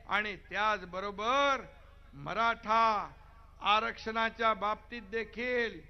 आणि त्याचबरोबर मराठा आरक्षणाच्या बाबतीत देखील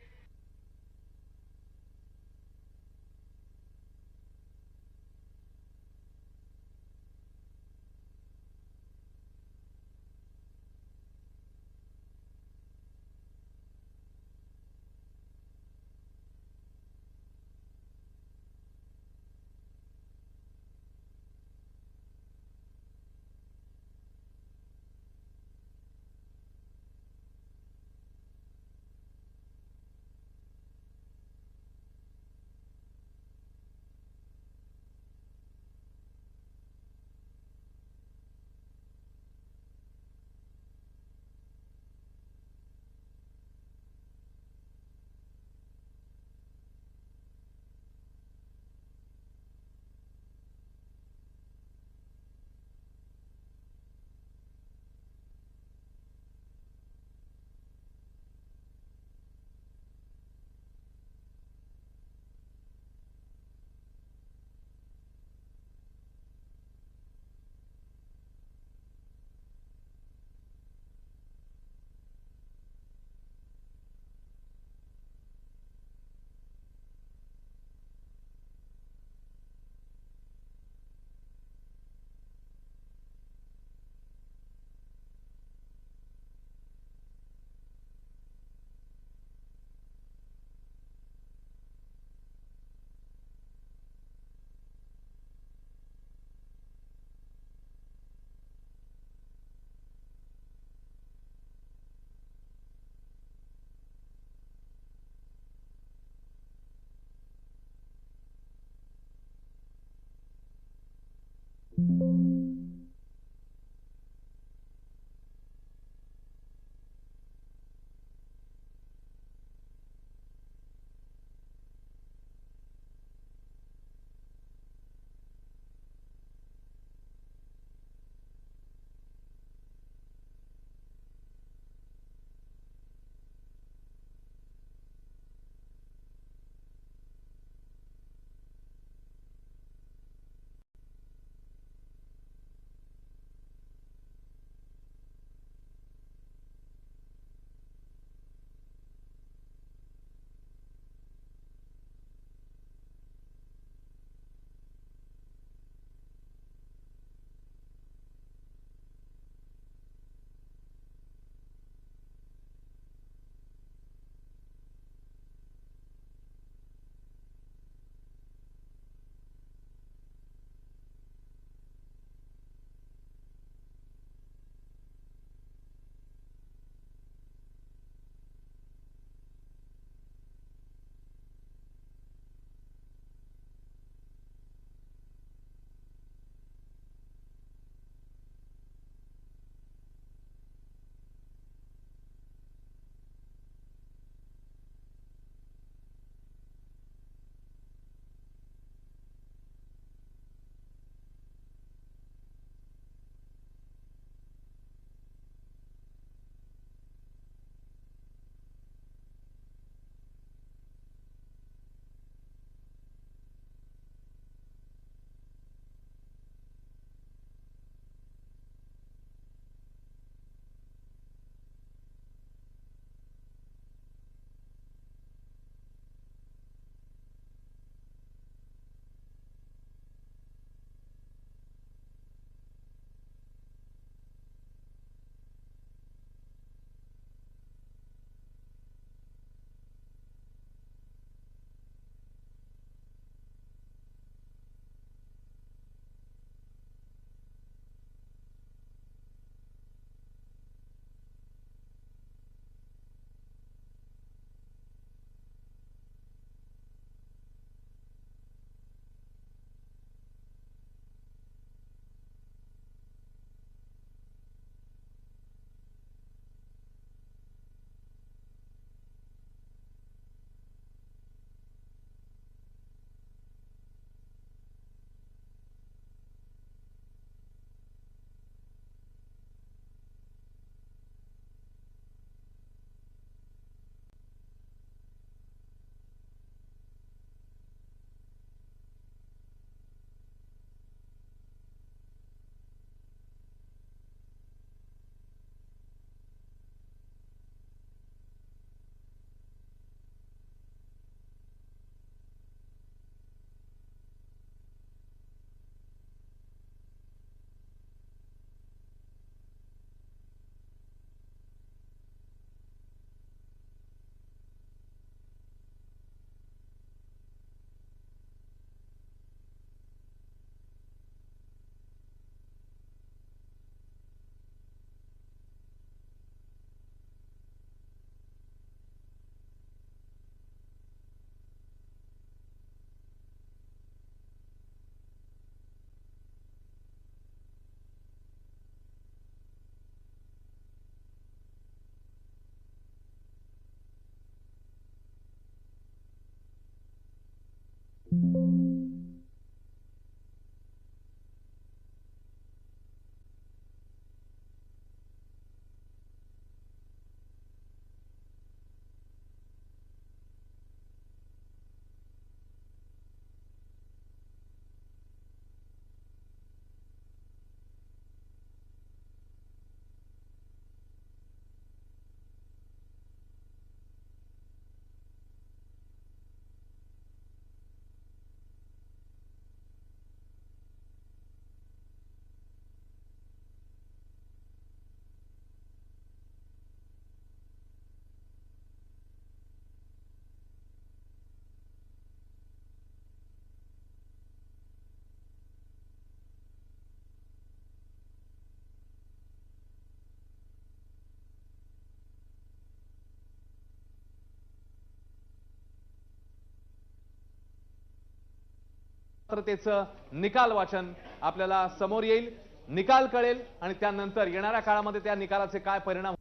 पात्रतेचं निकाल वाचन आपल्याला समोर येईल, निकाल कळेल आणि त्यानंतर येणाऱ्या काळामध्ये त्या निकालाचे काय परिणाम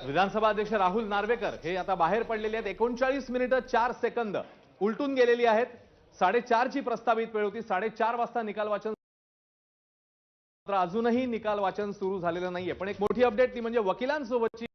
विधानसभा अध्यक्ष राहुल नार्वेकर हे आता बाहेर पडलेले आहेत. 39 मिनिटं 4 सेकंद उलटून गेलेली आहेत. 4:30 ची प्रस्तावित वेळ होती. 4:30 वाजता निकाल वाचन, अजूनही निकाल वाचन सुरू झालेलं नाहीये. पण एक मोठी अपडेट ती म्हणजे वकिलांसोबतची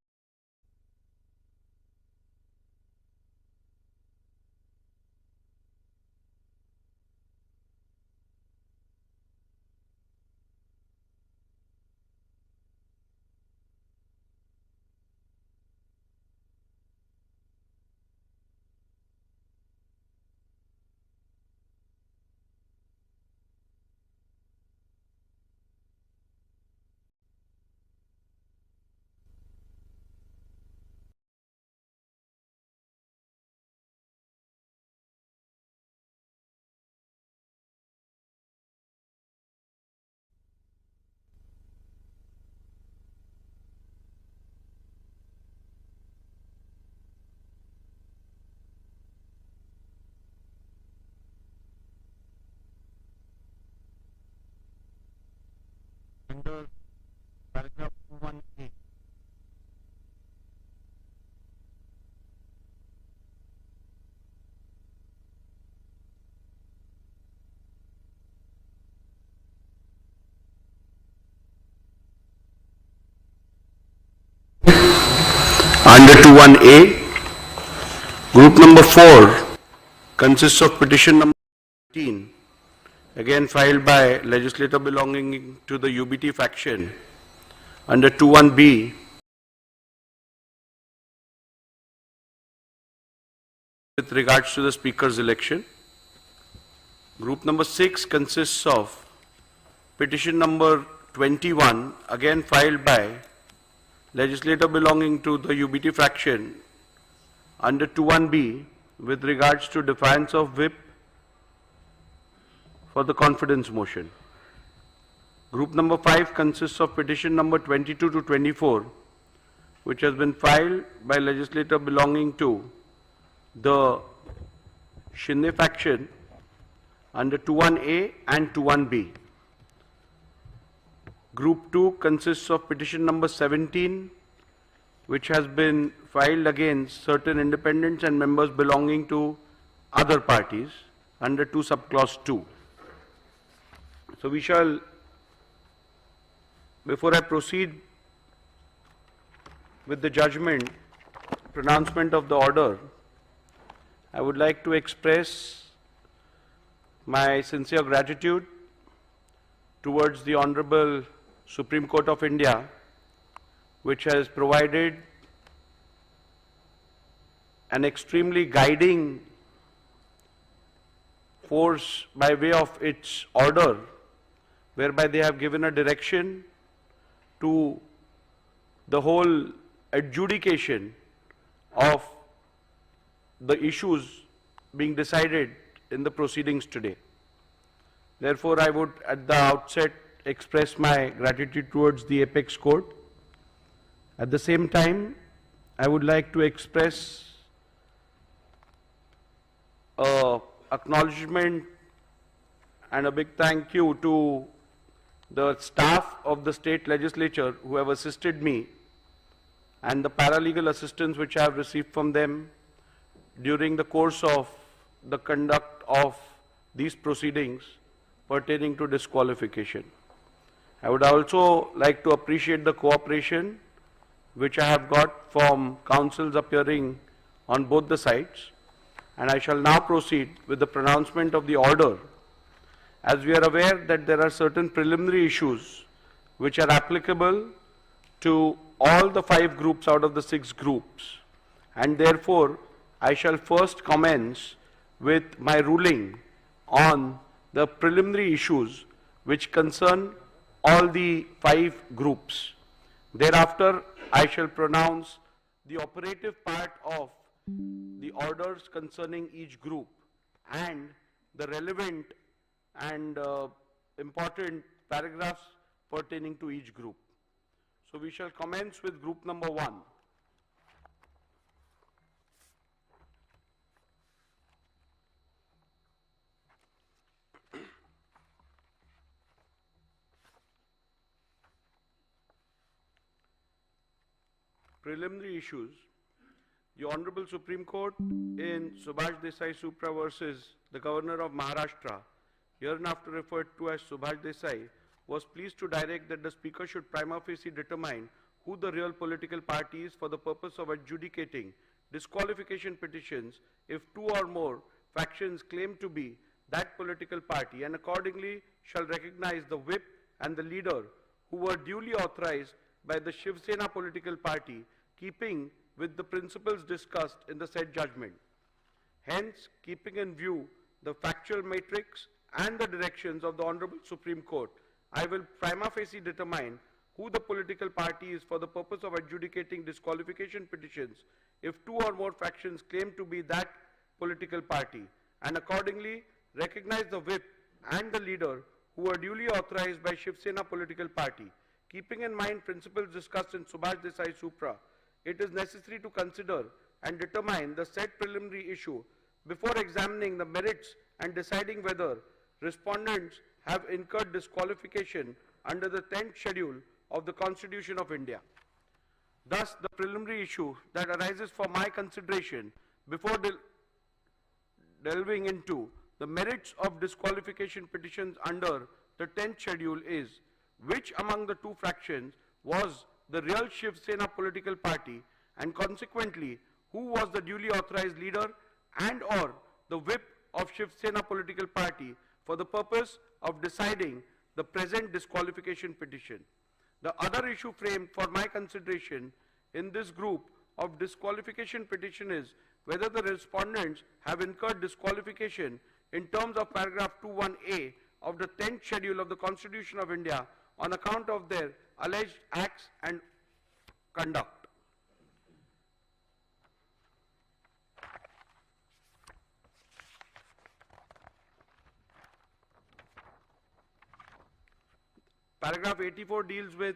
under paragraph 1A. Under 21A, group number 4 consists of petition number 18, again filed by legislator belonging to the UBT faction. Under 21B, with regards to the speaker's election. Group number 6 consists of petition number 21, again filed by legislator belonging to the UBT faction under 21B with regards to defiance of whip for the confidence motion. Group number 5 consists of petition number 22 to 24, which has been filed by legislator belonging to the Shinde faction under 21A and 21B. Group 2 consists of petition number 17, which has been filed against certain independents and members belonging to other parties under 2 subclause 2. So we shall, before I proceed with the judgment, pronouncement of the order, I would like to express my sincere gratitude towards the Honorable Supreme Court of India, which has provided an extremely guiding force by way of its order, whereby they have given a direction to the whole adjudication of the issues being decided in the proceedings today. Therefore, I would at the outset express my gratitude towards the Apex Court. At the same time, I would like to express acknowledgement and a big thank you to the staff of the state legislature who have assisted me and the paralegal assistance which I have received from them during the course of the conduct of these proceedings pertaining to disqualification. I would also like to appreciate the cooperation which I have got from counsels appearing on both the sides, and I shall now proceed with the pronouncement of the order. As we are aware that there are certain preliminary issues which are applicable to all the 5 groups out of the 6 groups, and therefore I shall first commence with my ruling on the preliminary issues which concern all the 5 groups. Thereafter, I shall pronounce the operative part of the orders concerning each group and the relevant and important paragraphs pertaining to each group. So we shall commence with group number 1. Preliminary issues. The Honorable Supreme Court in Subhash Desai Supra versus the Governor of Maharashtra, hereinafter referred to as Subhash Desai, was pleased to direct that the Speaker should prima facie determine who the real political party is for the purpose of adjudicating disqualification petitions if 2 or more factions claim to be that political party, and accordingly shall recognize the whip and the leader who were duly authorized by the Shivsena political party, keeping with the principles discussed in the said judgment. Hence, keeping in view the factual matrix and the directions of the Honorable Supreme Court, I will prima facie determine who the political party is for the purpose of adjudicating disqualification petitions if 2 or more factions claim to be that political party, and accordingly recognize the whip and the leader who are duly authorized by Shivsena political party. Keeping in mind principles discussed in Subhash Desai Supra, it is necessary to consider and determine the said preliminary issue before examining the merits and deciding whether respondents have incurred disqualification under the 10th schedule of the Constitution of India. Thus, the preliminary issue that arises for my consideration before delving into the merits of disqualification petitions under the 10th schedule is, which among the 2 fractions was the real Shiv Sena political party, and consequently who was the duly authorized leader and or the whip of Shiv Sena political party for the purpose of deciding the present disqualification petition. The other issue framed for my consideration in this group of disqualification petition is whether the respondents have incurred disqualification in terms of paragraph 21A of the 10th schedule of the Constitution of India on account of their alleged acts and conduct. Paragraph 84 deals with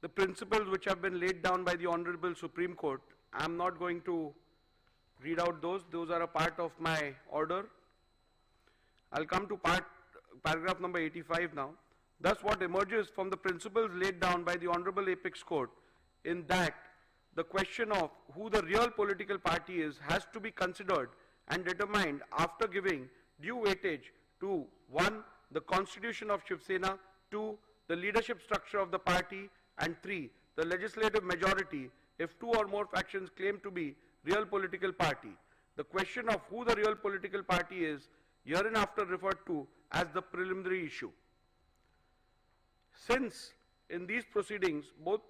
the principles which have been laid down by the Honorable Supreme Court. I am not going to read out those. Those are a part of my order. I'll come to paragraph number 85 now. Thus, what emerges from the principles laid down by the Honorable Apex Court in that the question of who the real political party is has to be considered and determined after giving due weightage to 1. The Constitution of Shiv Sena, 2. The leadership structure of the party, and 3. The legislative majority if 2 or more factions claim to be real political party. The question of who the real political party is hereinafter referred to as the preliminary issue. Since in these proceedings both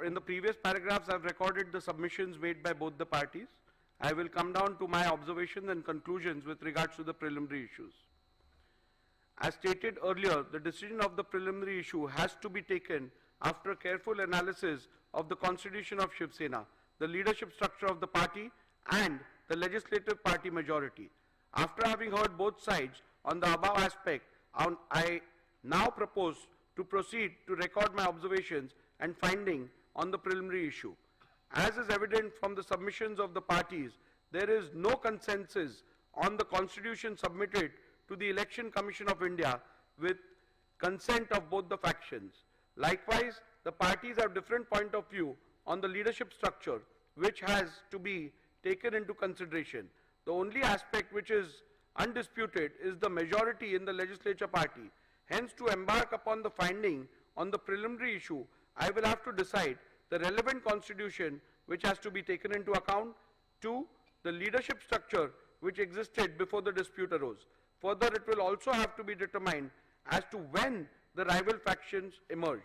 in the previous paragraphs I have recorded the submissions made by both the parties. I will come down to my observations and conclusions with regards to the preliminary issues. As stated earlier, the decision of the preliminary issue has to be taken after careful analysis of the Constitution of Shiv Sena, the leadership structure of the party, and the legislative party majority. After having heard both sides on the above aspect, I now propose to proceed to record my observations and finding on the preliminary issue. As is evident from the submissions of the parties, there is no consensus on the Constitution submitted to the Election Commission of India with consent of both the factions. Likewise, the parties have different point of view on the leadership structure, which has to be taken into consideration. The only aspect which is undisputed is the majority in the legislature party. Hence, to embark upon the finding on the preliminary issue, I will have to decide the relevant constitution which has to be taken into account. 2. The leadership structure which existed before the dispute arose. Further, it will also have to be determined as to when the rival factions emerged.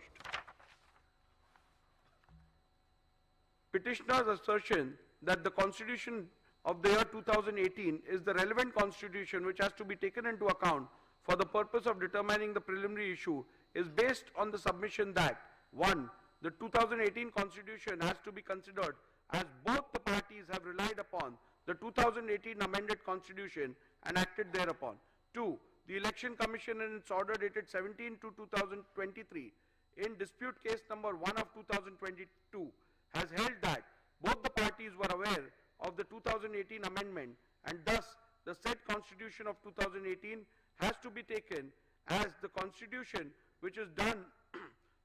petitioner's assertion that the constitution of the year 2018 is the relevant constitution which has to be taken into account for the purpose of determining the preliminary issue is based on the submission that 1. The 2018 constitution has to be considered as both the parties have relied upon the 2018 amended constitution and acted thereupon. 2. The Election Commission in its order dated 17/2/2023 in dispute case number 1 of 2022 has held that both the parties were aware of the 2018 amendment and thus the said constitution of 2018 has to be taken as the constitution which is done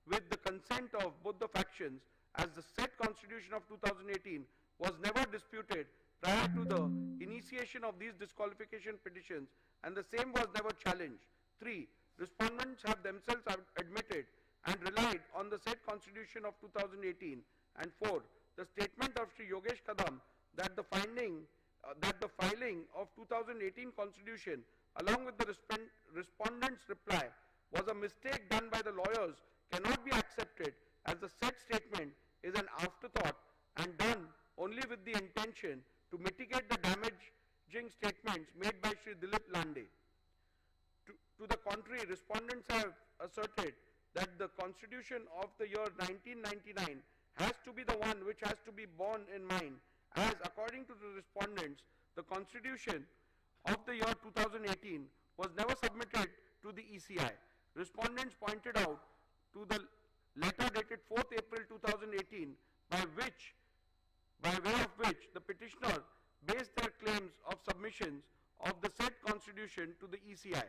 with the consent of both the factions, as the said constitution of 2018 was never disputed prior to the initiation of these disqualification petitions and the same was never challenged. 3. Respondents have themselves admitted and relied on the said constitution of 2018. And 4. The statement of Sri Yogesh Kadam that the filing of 2018 constitution along with the respondent's reply was a mistake done by the lawyers cannot be accepted, as the said statement is an afterthought and done only with the intention to mitigate the damaging statements made by Sri Dilip Lande. To the contrary, respondents have asserted that the constitution of the year 1999 has to be the one which has to be borne in mind, as according to the respondents, the constitution of the year 2018 was never submitted to the ECI. Respondents pointed out to the letter dated 4th April 2018 by way of which the petitioner based their claims of submissions of the said constitution to the ECI.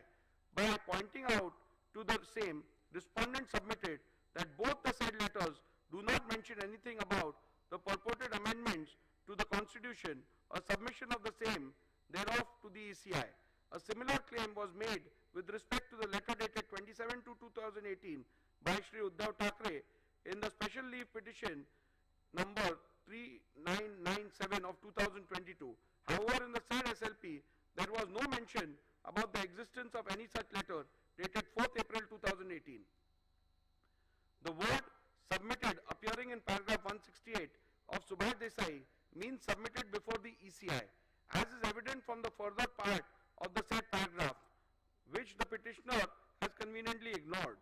By pointing out to the same, respondents submitted that both the said letters do not mention anything about the purported amendments to the constitution or submission of the same thereof to the ECI. A similar claim was made with respect to the letter dated 27/2/2018 by Shri Uddhav Thackeray in the special leave petition number 3997 of 2022. However, in the said SLP, there was no mention about the existence of any such letter dated 4th April 2018. The word submitted appearing in paragraph 168 of Subhash Desai means submitted before the ECI, as is evident from the further part of the said paragraph, which the petitioner has conveniently ignored.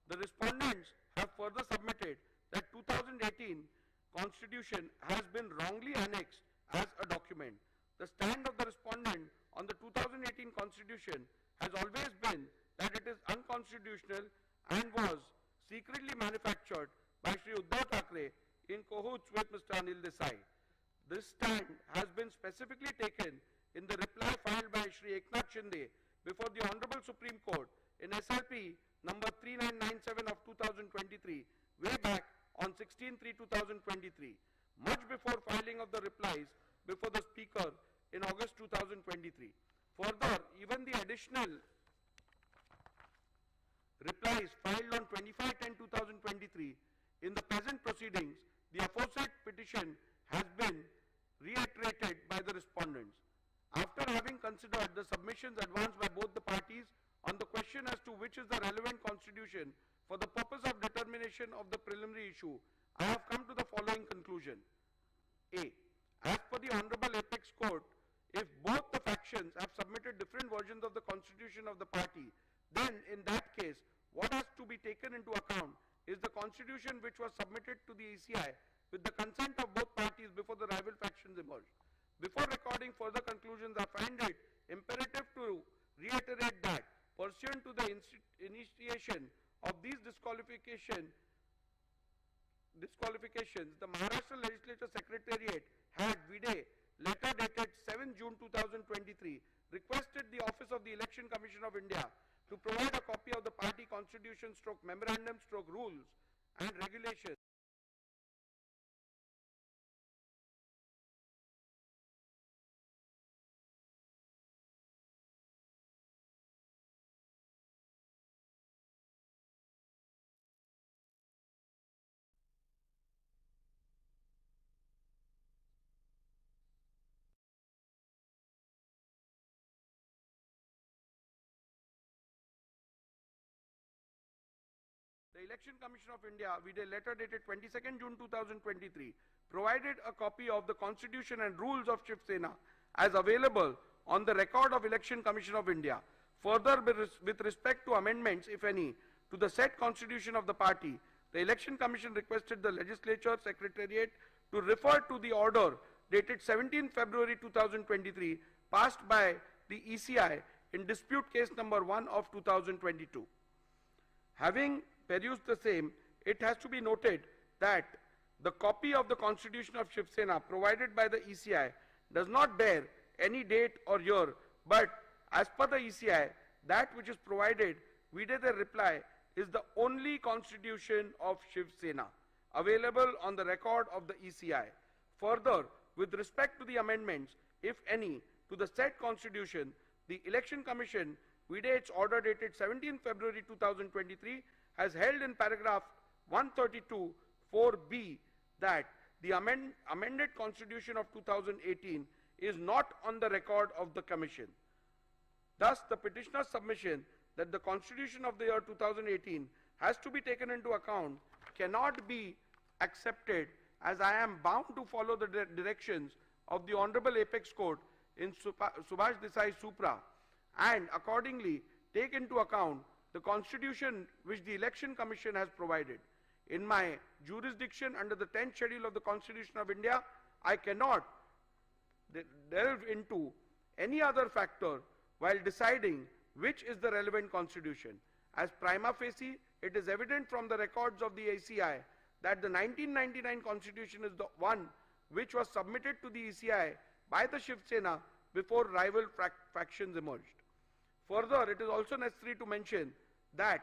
The respondents have further submitted that 2018 constitution has been wrongly annexed as a document. The stand of the respondent on the 2018 constitution has always been that it is unconstitutional and was secretly manufactured by Shri Uddhav Thackeray in cahoots with Mr. Anil Desai. This stand has been specifically taken in the reply filed by Shri Eknath Shinde before the Honorable Supreme Court in SLP number 3997 of 2023, way back on 16/3/2023, much before filing of the replies before the Speaker in August 2023. Further, even the additional replies filed on 25/10/2023 in the present proceedings, the aforesaid petition has been reiterated by the respondents. After having considered the submissions advanced by both the parties on the question as to which is the relevant constitution for the purpose of determination of the preliminary issue, I have come to the following conclusion. A. As per the Honorable Apex Court, if both the factions have submitted different versions of the constitution of the party, then in that case, what has to be taken into account is the constitution which was submitted to the ECI with the consent of both parties before the rival factions emerged. Before recording further conclusions, I find it imperative to reiterate that pursuant to the initiation of these disqualifications, the Maharashtra Legislature Secretariat had vide letter dated 7 June 2023 requested the Office of the Election Commission of India to provide a copy of the party constitution / memorandum / rules and regulations the Election Commission of India, with a letter dated 22nd June 2023, provided a copy of the Constitution and rules of Shivsena as available on the record of Election Commission of India. Further, with respect to amendments, if any, to the said Constitution of the party, the Election Commission requested the Legislature Secretariat to refer to the order dated 17 February 2023, passed by the ECI in dispute case number 1 of 2022. Having perused the same, it has to be noted that the copy of the Constitution of Shivsena provided by the ECI does not bear any date or year, but as per the ECI, that which is provided vide the reply is the only Constitution of Shivsena available on the record of the ECI. Further, with respect to the amendments, if any, to the said Constitution, the Election Commission, vide its order dated 17 February 2023, has held in paragraph 132 4b that the amended Constitution of 2018 is not on the record of the Commission. Thus, the petitioner's submission that the Constitution of the year 2018 has to be taken into account cannot be accepted, as I am bound to follow the directions of the Honorable Apex Court in Subhash Desai Supra, and accordingly take into account the Constitution which the Election Commission has provided. In my jurisdiction under the 10th schedule of the Constitution of India, I cannot delve into any other factor while deciding which is the relevant Constitution. As prima facie, it is evident from the records of the ACI that the 1999 Constitution is the one which was submitted to the ECI by the Shivsena before rival factions emerged. Further, it is also necessary to mention that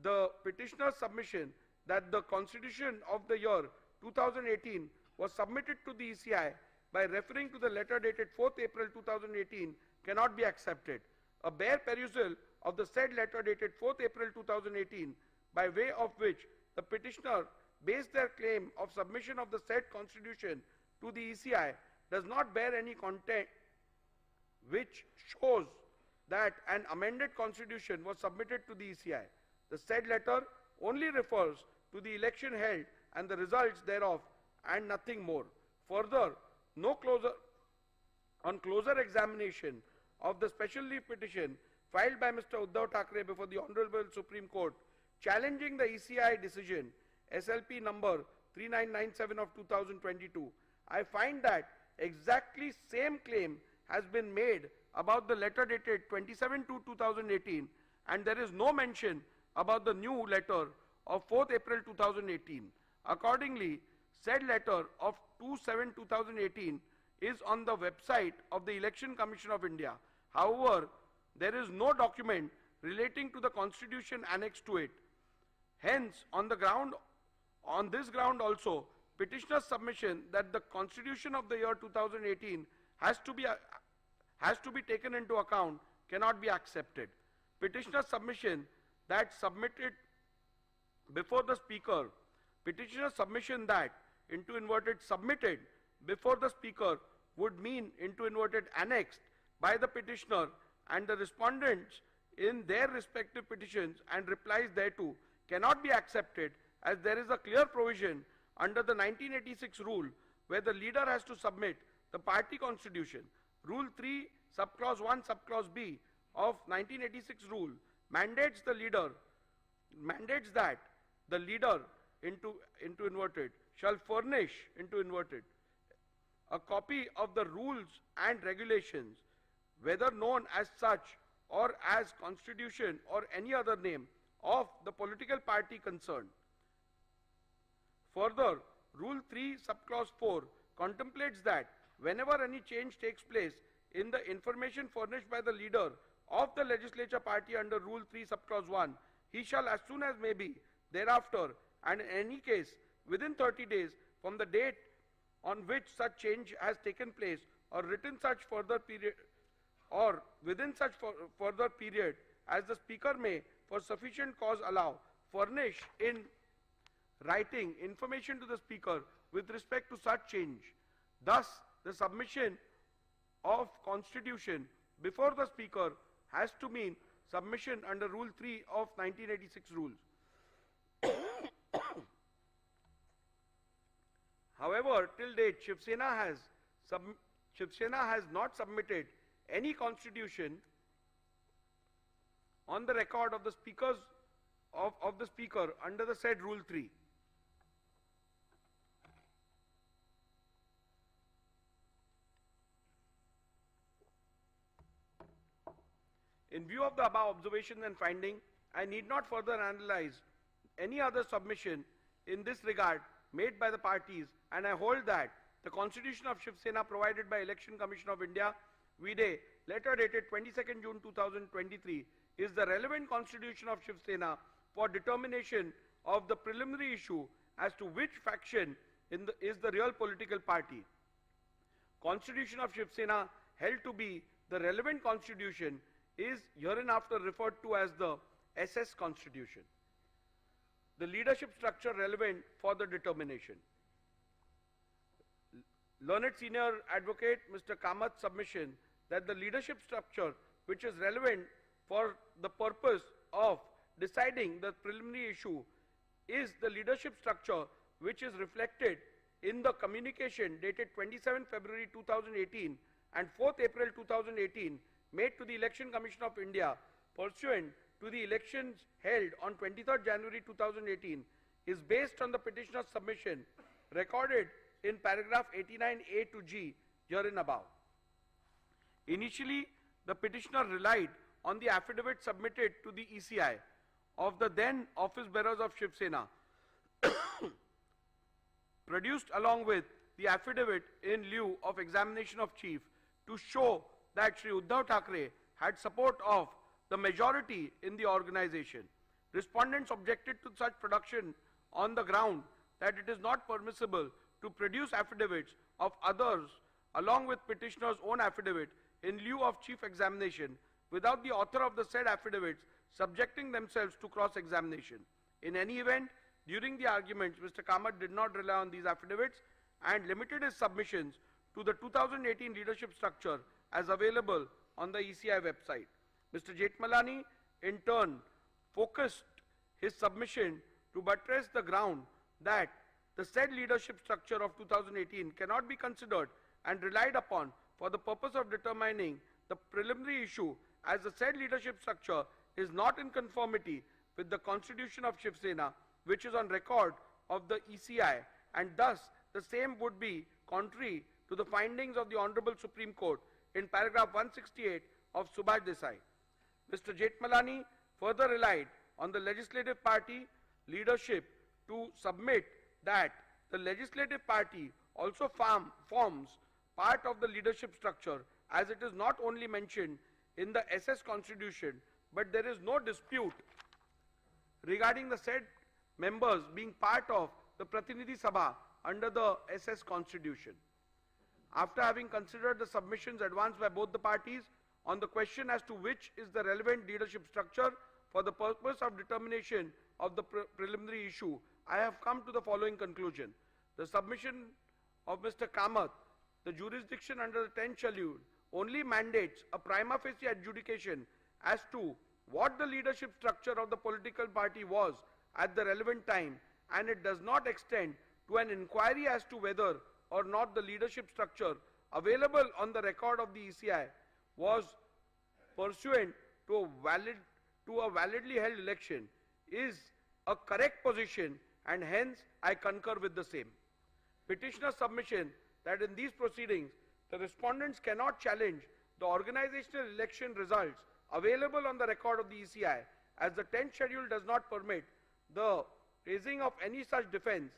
the petitioner's submission that the Constitution of the year 2018 was submitted to the ECI by referring to the letter dated 4th April 2018 cannot be accepted. A bare perusal of the said letter dated 4th April 2018, by way of which the petitioner based their claim of submission of the said Constitution to the ECI, does not bear any content which shows that an amended Constitution was submitted to the ECI. The said letter only refers to the election held and the results thereof, and nothing more. Further, on closer examination of the special leave petition filed by Mr. Uddhav Thackeray before the Honorable Supreme Court, challenging the ECI decision SLP number 3997 of 2022, I find that exactly same claim has been made about the letter dated 27/2/2018, and there is no mention about the new letter of 4th April 2018. Accordingly, said letter of 2/7/2018 is on the website of the Election Commission of India. However, there is no document relating to the Constitution annexed to it. Hence, on this ground also, petitioner's submission that the Constitution of the year 2018 has to be taken into account cannot be accepted. Petitioner's submission that submitted before the Speaker, petitioner's submission that into inverted submitted before the Speaker would mean into inverted annexed by the petitioner and the respondents in their respective petitions and replies thereto cannot be accepted, as there is a clear provision under the 1986 rule where the leader has to submit the party constitution. Rule 3 subclause 1 subclause B of 1986 rule mandates that the leader into inverted shall furnish into inverted a copy of the rules and regulations, whether known as such or as Constitution or any other name, of the political party concerned. Further, Rule 3 subclause 4 contemplates that whenever any change takes place in the information furnished by the leader of the legislature party under Rule 3 subclause 1, he shall as soon as may be thereafter, and in any case within 30 days from the date on which such change has taken place, or within such further period as the Speaker may for sufficient cause allow, furnish in writing information to the Speaker with respect to such change. Thus, the submission of Constitution before the Speaker has to mean submission under Rule 3 of 1986 rules. However, till date, Shivsena has not submitted any constitution on the record of the speakers of the speaker under the said Rule 3. In view of the above observations and finding, I need not further analyze any other submission in this regard made by the parties, and I hold that the Constitution of Shivsena provided by Election Commission of India, VDA, letter dated 22nd June 2023, is the relevant Constitution of Shivsena for determination of the preliminary issue as to which faction is the real political party. Constitution of Shivsena held to be the relevant constitution is hereinafter referred to as the SS Constitution. The leadership structure relevant for the determination. Learned Senior Advocate Mr. Kamath's submission that the leadership structure which is relevant for the purpose of deciding the preliminary issue is the leadership structure which is reflected in the communication dated 27 February 2018 and 4th April 2018 made to the Election Commission of India pursuant to the elections held on 23rd January 2018 is based on the petitioner's submission recorded in paragraph 89A to G herein above. Initially, the petitioner relied on the affidavit submitted to the ECI of the then office bearers of Shivsena produced along with the affidavit in lieu of examination of chief to show that Shri Uddhav Thackeray had support of the majority in the organization. Respondents objected to such production on the ground that it is not permissible to produce affidavits of others along with petitioner's own affidavit in lieu of chief examination without the author of the said affidavits subjecting themselves to cross-examination. In any event, during the arguments, Mr. Kamath did not rely on these affidavits and limited his submissions to the 2018 leadership structure as available on the ECI website. Mr. Jethmalani, in turn, focused his submission to buttress the ground that the said leadership structure of 2018 cannot be considered and relied upon for the purpose of determining the preliminary issue, as the said leadership structure is not in conformity with the Constitution of Shivsena, which is on record of the ECI, and thus the same would be contrary to the findings of the Honorable Supreme Court in paragraph 168 of Subhash Desai. Mr. Jethmalani further relied on the legislative party leadership to submit that the legislative party also forms part of the leadership structure, as it is not only mentioned in the SS Constitution, but there is no dispute regarding the said members being part of the Pratinidhi Sabha under the SS Constitution. After having considered the submissions advanced by both the parties on the question as to which is the relevant leadership structure for the purpose of determination of the preliminary issue, I have come to the following conclusion. The submission of Mr. Kamath, the jurisdiction under the 10th schedule, only mandates a prima facie adjudication as to what the leadership structure of the political party was at the relevant time, and it does not extend to an inquiry as to whether or not the leadership structure available on the record of the ECI was pursuant to a validly held election is a correct position, and hence I concur with the same. Petitioner's submission that in these proceedings the respondents cannot challenge the organizational election results available on the record of the ECI, as the 10th schedule does not permit the raising of any such defense,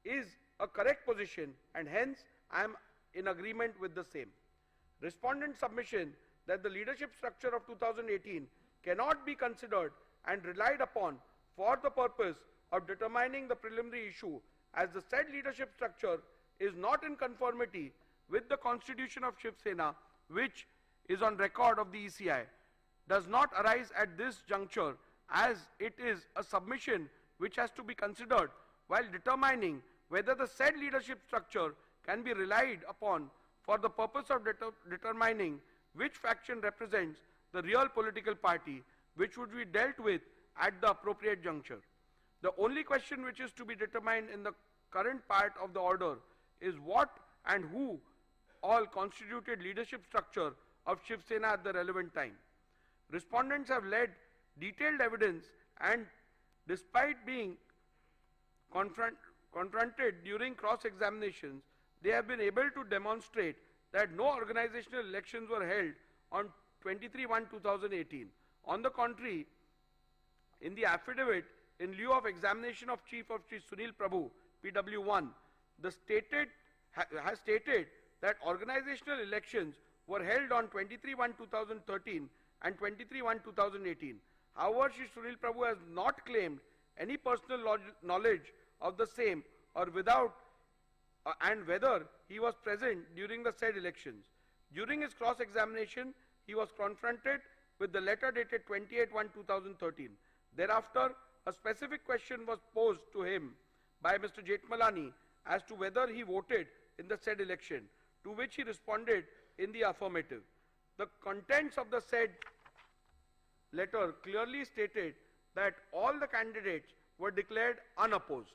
is a correct position, and hence I am in agreement with the same. Respondent submission that the leadership structure of 2018 cannot be considered and relied upon for the purpose of determining the preliminary issue, as the said leadership structure is not in conformity with the Constitution of Shivsena, which is on record of the ECI, does not arise at this juncture, as it is a submission which has to be considered while determining whether the said leadership structure can be relied upon for the purpose of determining which faction represents the real political party, which would be dealt with at the appropriate juncture. The only question which is to be determined in the current part of the order is what and who all constituted leadership structure of Shivsena at the relevant time. Respondents have led detailed evidence, and despite being confronted during cross-examinations, they have been able to demonstrate that no organizational elections were held on 23/1/2018. On the contrary, in the affidavit, in lieu of examination of Chief of Shri Sunil Prabhu, PW1, has stated that organizational elections were held on 23/1/2013 and 23/1/2018. However, Shri Sunil Prabhu has not claimed any personal knowledge of the same or without and whether he was present during the said elections. During his cross-examination, he was confronted with the letter dated 28/1/2013. Thereafter, a specific question was posed to him by Mr. Jethmalani as to whether he voted in the said election, to which he responded in the affirmative. The contents of the said letter clearly stated that all the candidates were declared unopposed.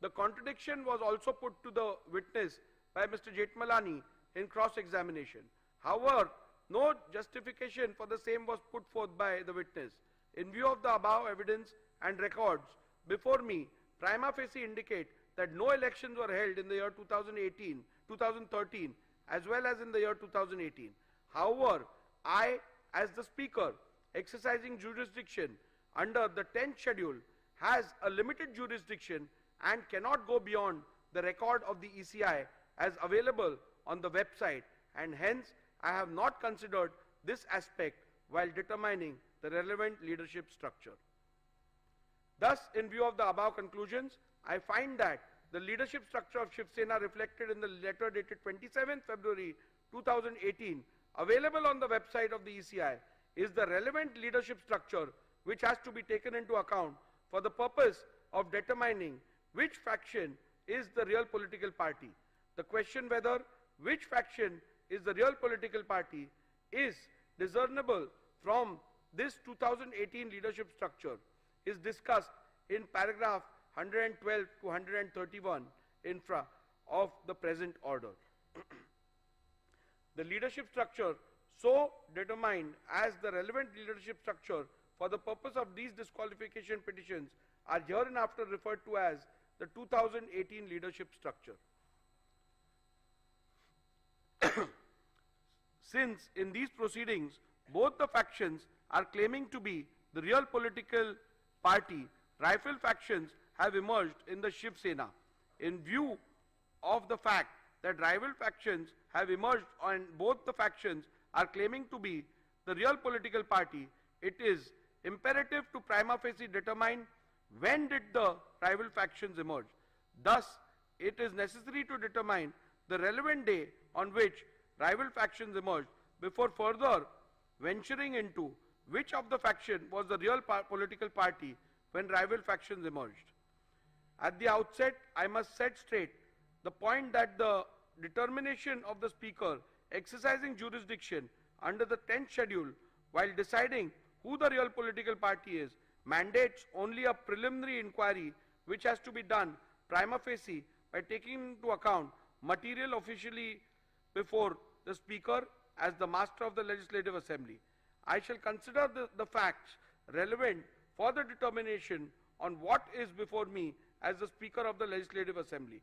The contradiction was also put to the witness by Mr. Jethmalani in cross-examination. However, no justification for the same was put forth by the witness. In view of the above evidence and records before me, prima facie indicate that no elections were held in the year 2013 as well as in the year 2018. However, I, as the Speaker, exercising jurisdiction under the 10th schedule, has a limited jurisdiction and cannot go beyond the record of the ECI as available on the website, and hence I have not considered this aspect while determining the relevant leadership structure. Thus, in view of the above conclusions, I find that the leadership structure of Shivsena reflected in the letter dated 27 February 2018 available on the website of the ECI is the relevant leadership structure which has to be taken into account for the purpose of determining which faction is the real political party. The question whether which faction is the real political party is discernible from this 2018 leadership structure is discussed in paragraph 112 to 131 infra of the present order. The leadership structure so determined as the relevant leadership structure for the purpose of these disqualification petitions are hereinafter referred to as the 2018 leadership structure. Since in these proceedings both the factions are claiming to be the real political party, rival factions have emerged in the Shivsena. In view of the fact that rival factions have emerged and both the factions are claiming to be the real political party, it is imperative to prima facie determine when did the rival factions emerge. Thus, it is necessary to determine the relevant day on which rival factions emerged before further venturing into which of the faction was the real political party when rival factions emerged. At the outset, I must set straight the point that the determination of the Speaker exercising jurisdiction under the 10th schedule while deciding who the real political party is mandates only a preliminary inquiry which has to be done prima facie by taking into account material officially before the Speaker as the Master of the Legislative Assembly. I shall consider the facts relevant for the determination on what is before me as the Speaker of the Legislative Assembly.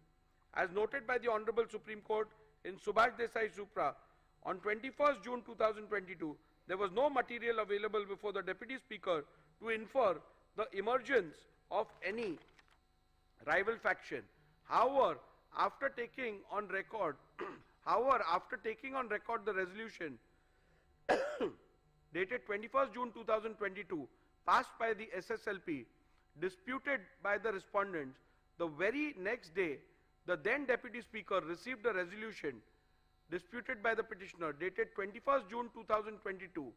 As noted by the Honorable Supreme Court in Subhash Desai Supra, on 21st June 2022, there was no material available before the Deputy Speaker to infer the emergence of any rival faction. However, after taking on record the resolution dated 21st June 2022 passed by the SSLP, disputed by the respondents, the very next day, the then Deputy Speaker received a resolution disputed by the petitioner dated 21st June 2022,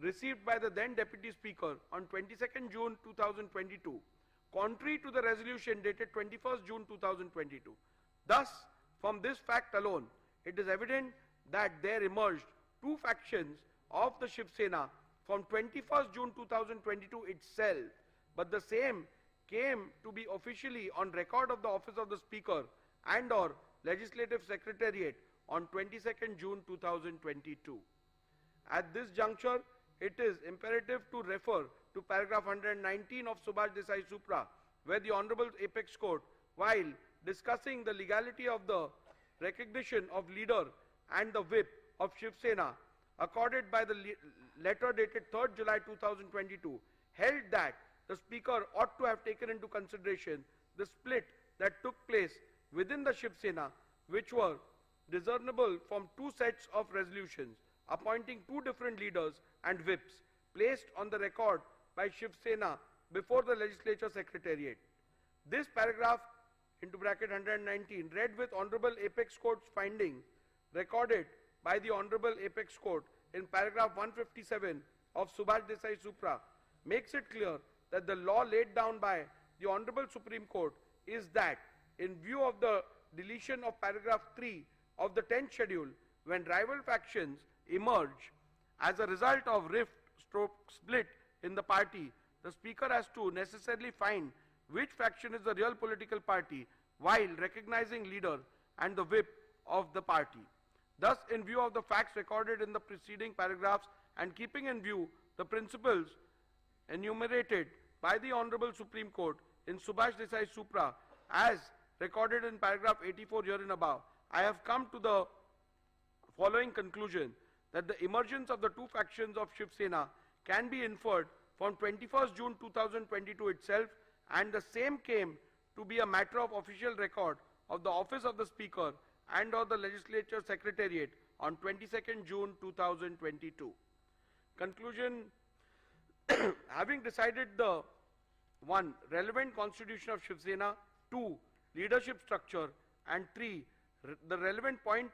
received by the then Deputy Speaker on 22nd June 2022, contrary to the resolution dated 21st June 2022. Thus, from this fact alone, it is evident that there emerged two factions of the Shivsena from 21st June 2022 itself, but the same came to be officially on record of the office of the Speaker and or Legislative Secretariat on 22nd June 2022. At this juncture, it is imperative to refer to paragraph 119 of Subhash Desai Supra, where the Honorable Apex Court, while discussing the legality of the recognition of leader and the whip of Shivsena, accorded by the letter dated 3rd July 2022, held that the Speaker ought to have taken into consideration the split that took place within the Shivsena, which were discernible from two sets of resolutions appointing two different leaders and whips placed on the record by Shivsena before the Legislature Secretariat. This paragraph into bracket 119 read with Honorable Apex Court's finding recorded by the Honorable Apex Court in paragraph 157 of Subhash Desai Supra makes it clear that the law laid down by the Honorable Supreme Court is that in view of the deletion of paragraph 3 of the 10th schedule, when rival factions emerge as a result of rift/split in the party, the Speaker has to necessarily find which faction is the real political party while recognizing leader and the whip of the party. Thus, in view of the facts recorded in the preceding paragraphs and keeping in view the principles enumerated by the Honorable Supreme Court in Subhash Desai Supra as recorded in paragraph 84 herein above, I have come to the following conclusion that the emergence of the two factions of Shivsena can be inferred from 21st June 2022 itself, and the same came to be a matter of official record of the office of the Speaker and or the Legislature Secretariat on 22nd June 2022. Conclusion: having decided the 1. relevant constitution of Shivsena, 2. leadership structure, and 3. the relevant point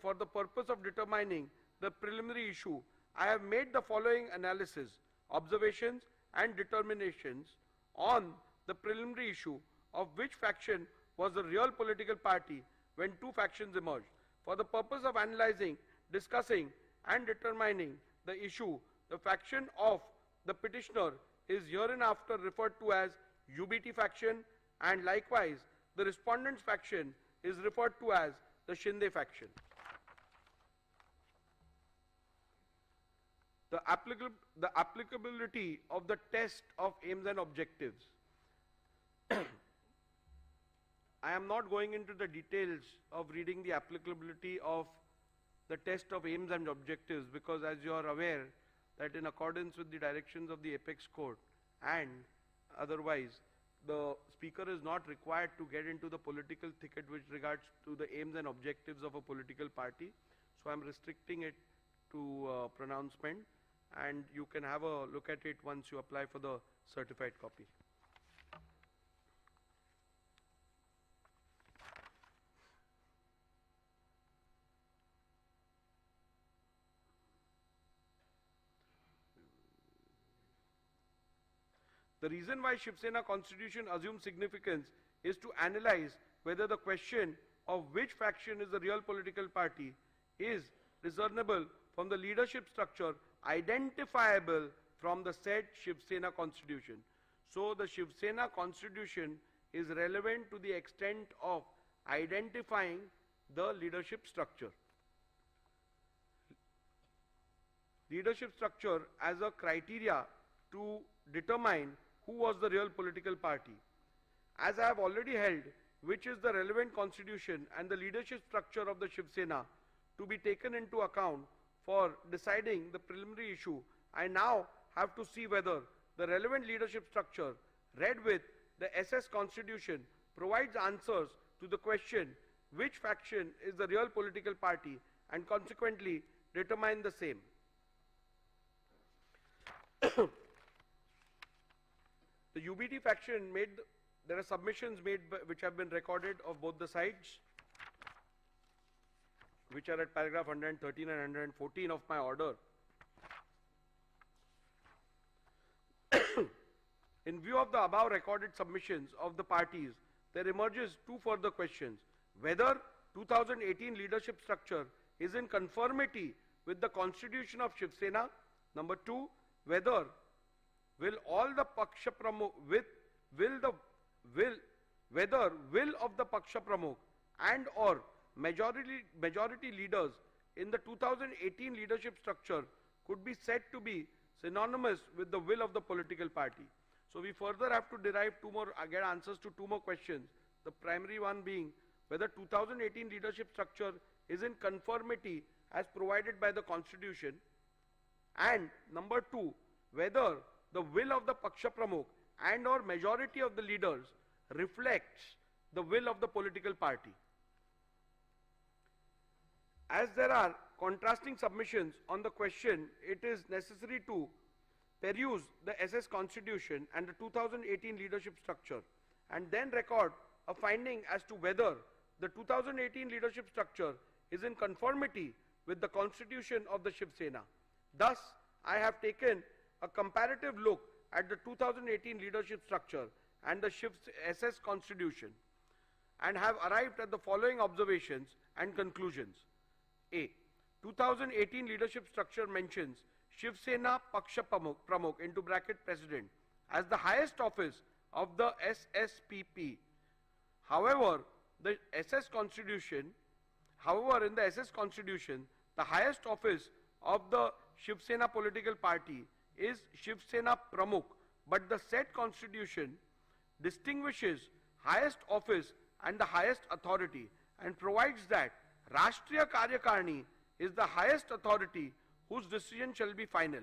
for the purpose of determining the preliminary issue, I have made the following analysis, observations, and determinations on the preliminary issue of which faction was the real political party when two factions emerged. For the purpose of analyzing, discussing, and determining the issue, the faction of the petitioner is hereinafter referred to as UBT faction, and likewise the respondent's faction is referred to as the Shinde faction. The applicability of the test of aims and objectives. I am not going into the details of reading the applicability of the test of aims and objectives, because as you are aware that in accordance with the directions of the Apex Court and otherwise, the Speaker is not required to get into the political thicket with regards to the aims and objectives of a political party. So I am restricting it to pronouncement, and you can have a look at it once you apply for the certified copy. The reason why Shivsena constitution assumes significance is to analyze whether the question of which faction is the real political party is discernible from the leadership structure identifiable from the said Shivsena constitution. So the Shivsena constitution is relevant to the extent of identifying the leadership structure. Leadership structure as a criteria to determine who was the real political party. As I have already held, which is the relevant constitution and the leadership structure of the Shivsena to be taken into account for deciding the preliminary issue, I now have to see whether the relevant leadership structure read with the SS constitution provides answers to the question which faction is the real political party and consequently determine the same. The UBT faction there are submissions made which have been recorded of both the sides, which are at paragraph 113 and 114 of my order. In view of the above recorded submissions of the parties, there emerges two further questions: whether 2018 leadership structure is in conformity with the constitution of Shivsena. Number 2, whether will all the Paksha whether will of the Paksha Pramukh and or majority leaders in the 2018 leadership structure could be said to be synonymous with the will of the political party. So we further have to derive get answers to two more questions. The primary one being whether 2018 leadership structure is in conformity as provided by the Constitution, and number two, whether the will of the Paksha Pramukh and or majority of the leaders reflects the will of the political party. As there are contrasting submissions on the question, it is necessary to peruse the SS Constitution and the 2018 leadership structure and then record a finding as to whether the 2018 leadership structure is in conformity with the Constitution of the Shivsena. Thus, I have taken a comparative look at the 2018 leadership structure and the SS Constitution and have arrived at the following observations and conclusions. A. 2018 leadership structure mentions Shivsena Paksha Pramukh into bracket President as the highest office of the SSPP. However, in the SS Constitution, the highest office of the Shivsena political party is Shivsena Pramukh, but the said Constitution distinguishes highest office and the highest authority and provides that Rashtriya Karyakarni is the highest authority whose decision shall be final.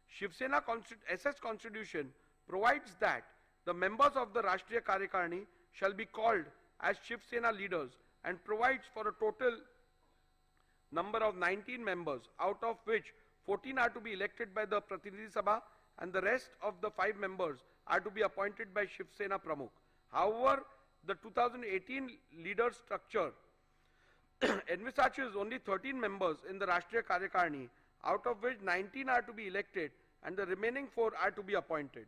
Shivsena SS Constitution provides that the members of the Rashtriya Karyakarni shall be called as Shivsena leaders and provides for a total number of 19 members, out of which 14 are to be elected by the Pratinidhi Sabha and the rest of the 5 members are to be appointed by Shivsena Pramukh. However, the 2018 leader structure envisages only 13 members in the Rashtriya Karyakarni, out of which 19 are to be elected and the remaining 4 are to be appointed.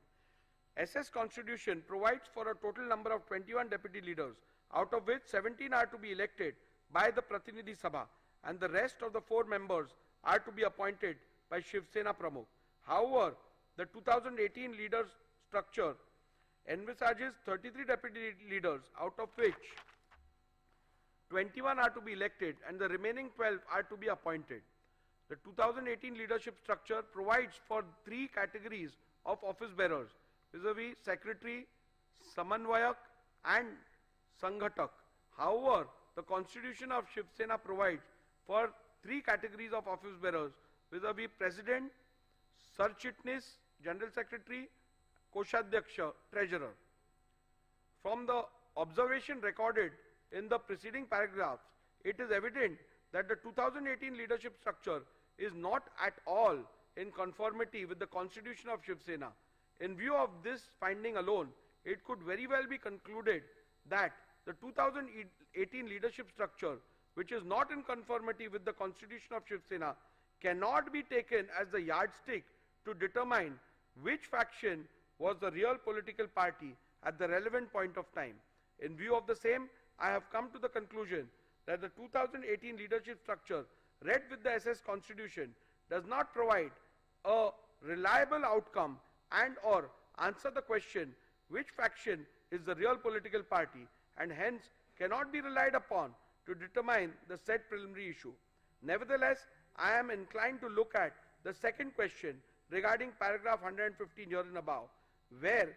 SS Constitution provides for a total number of 21 deputy leaders, out of which 17 are to be elected by the Pratinidhi Sabha and the rest of the 4 members are to be appointed by Shivsena Pramukh. However, the 2018 leaders structure envisages 33 deputy leaders, out of which 21 are to be elected and the remaining 12 are to be appointed. The 2018 leadership structure provides for 3 categories of office bearers, vis-a-vis Secretary, Samanvayak and Sanghatak. However, the Constitution of Shivsena provides for 3 categories of office bearers, vis-a-vis President, Sarchitnis, General Secretary, Koshadhyaksha, Treasurer. From the observation recorded in the preceding paragraphs, it is evident that the 2018 leadership structure is not at all in conformity with the Constitution of Shivsena. In view of this finding alone, it could very well be concluded that the 2018 leadership structure, which is not in conformity with the Constitution of Shivsena, cannot be taken as the yardstick to determine which faction was the real political party at the relevant point of time. In view of the same, I have come to the conclusion that the 2018 leadership structure read with the SS Constitution does not provide a reliable outcome and or answer the question which faction is the real political party and hence cannot be relied upon to determine the said preliminary issue. Nevertheless, I am inclined to look at the second question regarding paragraph 115 here and above, where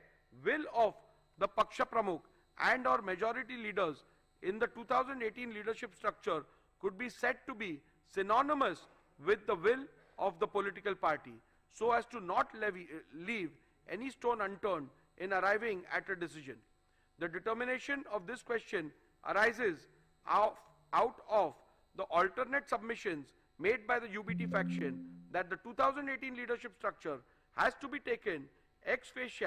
will of the Paksha Pramukh and or majority leaders in the 2018 leadership structure could be said to be synonymous with the will of the political party, so as to not leave any stone unturned in arriving at a decision. The determination of this question arises out of the alternate submissions made by the UBT faction that the 2018 leadership structure has to be taken ex facie,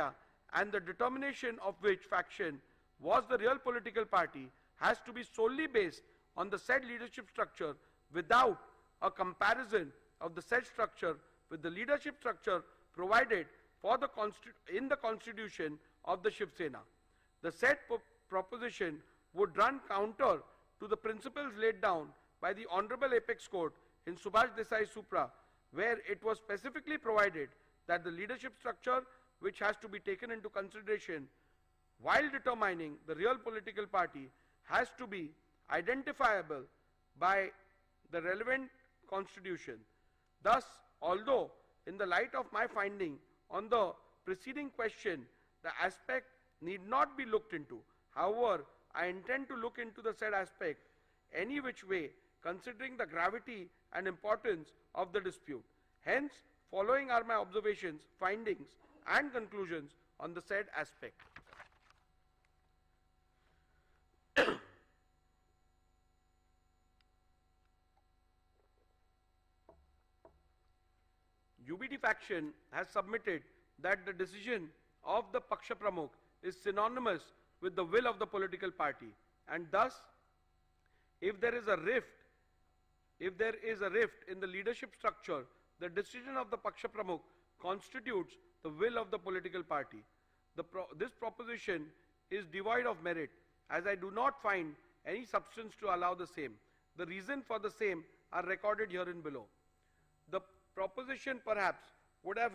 and the determination of which faction was the real political party has to be solely based on the said leadership structure without a comparison of the said structure with the leadership structure provided for in the Constitution of the Shivsena. The said proposition would run counter to the principles laid down by the Honorable Apex Court in Subhash Desai Supra, where it was specifically provided that the leadership structure which has to be taken into consideration while determining the real political party has to be identifiable by the relevant constitution. Thus, although in the light of my finding on the preceding question, the aspect need not be looked into. However, I intend to look into the said aspect any which way, considering the gravity and importance of the dispute. Hence, following are my observations, findings, and conclusions on the said aspect. UBT faction has submitted that the decision of the Paksha Pramukh is synonymous with the will of the political party, and thus, if there is a rift in the leadership structure, the decision of the Paksha Pramukh constitutes the will of the political party. This proposition is devoid of merit, as I do not find any substance to allow the same. The reason for the same are recorded herein below. The proposition perhaps would have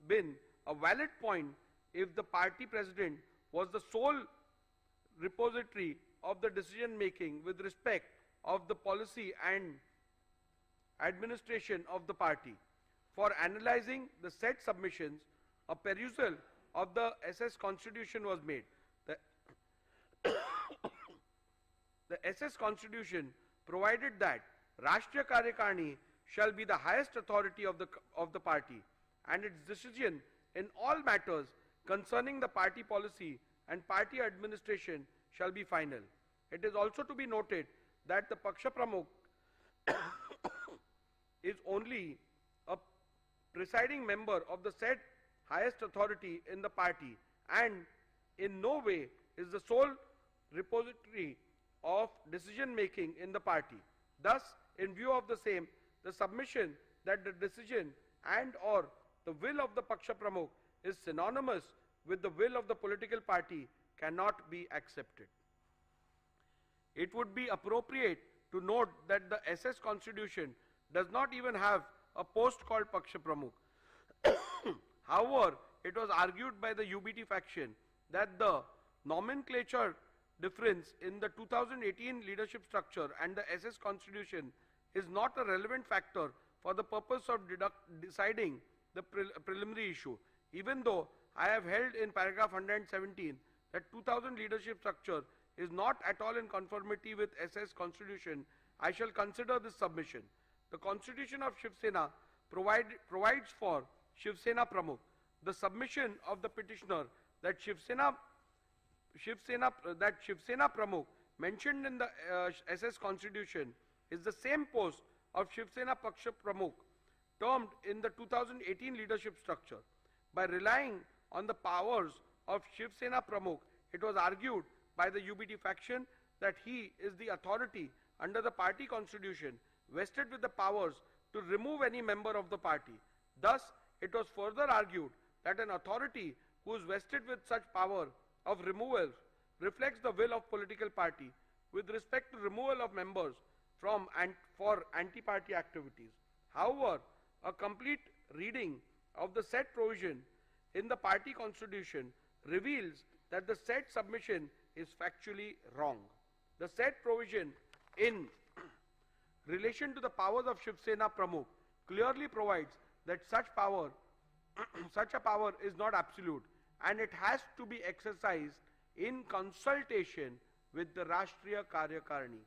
been a valid point if the party president was the sole repository of the decision making with respect of the policy and administration of the party. For analyzing the said submissions, a perusal of the SS Constitution was made. The SS Constitution provided that Rashtriya Karyakarni shall be the highest authority of the party, and its decision in all matters concerning the party policy and party administration shall be final. It is also to be noted that the Paksha Pramukh is only a presiding member of the said highest authority in the party, and in no way is the sole repository of decision making in the party. Thus, in view of the same, the submission that the decision and or the will of the Paksha Pramukh is synonymous with the will of the political party cannot be accepted. It would be appropriate to note that the SS Constitution does not even have a post called Paksha Pramukh. However, it was argued by the UBT faction that the nomenclature difference in the 2018 leadership structure and the SS Constitution is not a relevant factor for the purpose of deciding the preliminary issue. Even though I have held in paragraph 117 that 2000 leadership structure is not at all in conformity with SS Constitution, I shall consider this submission. The Constitution of Shivsena provides for Shivsena Pramukh. The submission of the petitioner that Shivsena Pramukh mentioned in the SS Constitution is the same post of Shivsena Paksha Pramukh termed in the 2018 leadership structure. By relying on the powers of Shivsena Pramukh, it was argued by the UBT faction that he is the authority under the party constitution vested with the powers to remove any member of the party. Thus, it was further argued that an authority who is vested with such power of removal reflects the will of political party with respect to removal of members from and for anti-party activities. However, a complete reading of the said provision in the party constitution reveals that the said submission is factually wrong. The said provision in relation to the powers of Shivsena Pramukh clearly provides that such a power is not absolute, and it has to be exercised in consultation with the Rashtriya Karyakarni.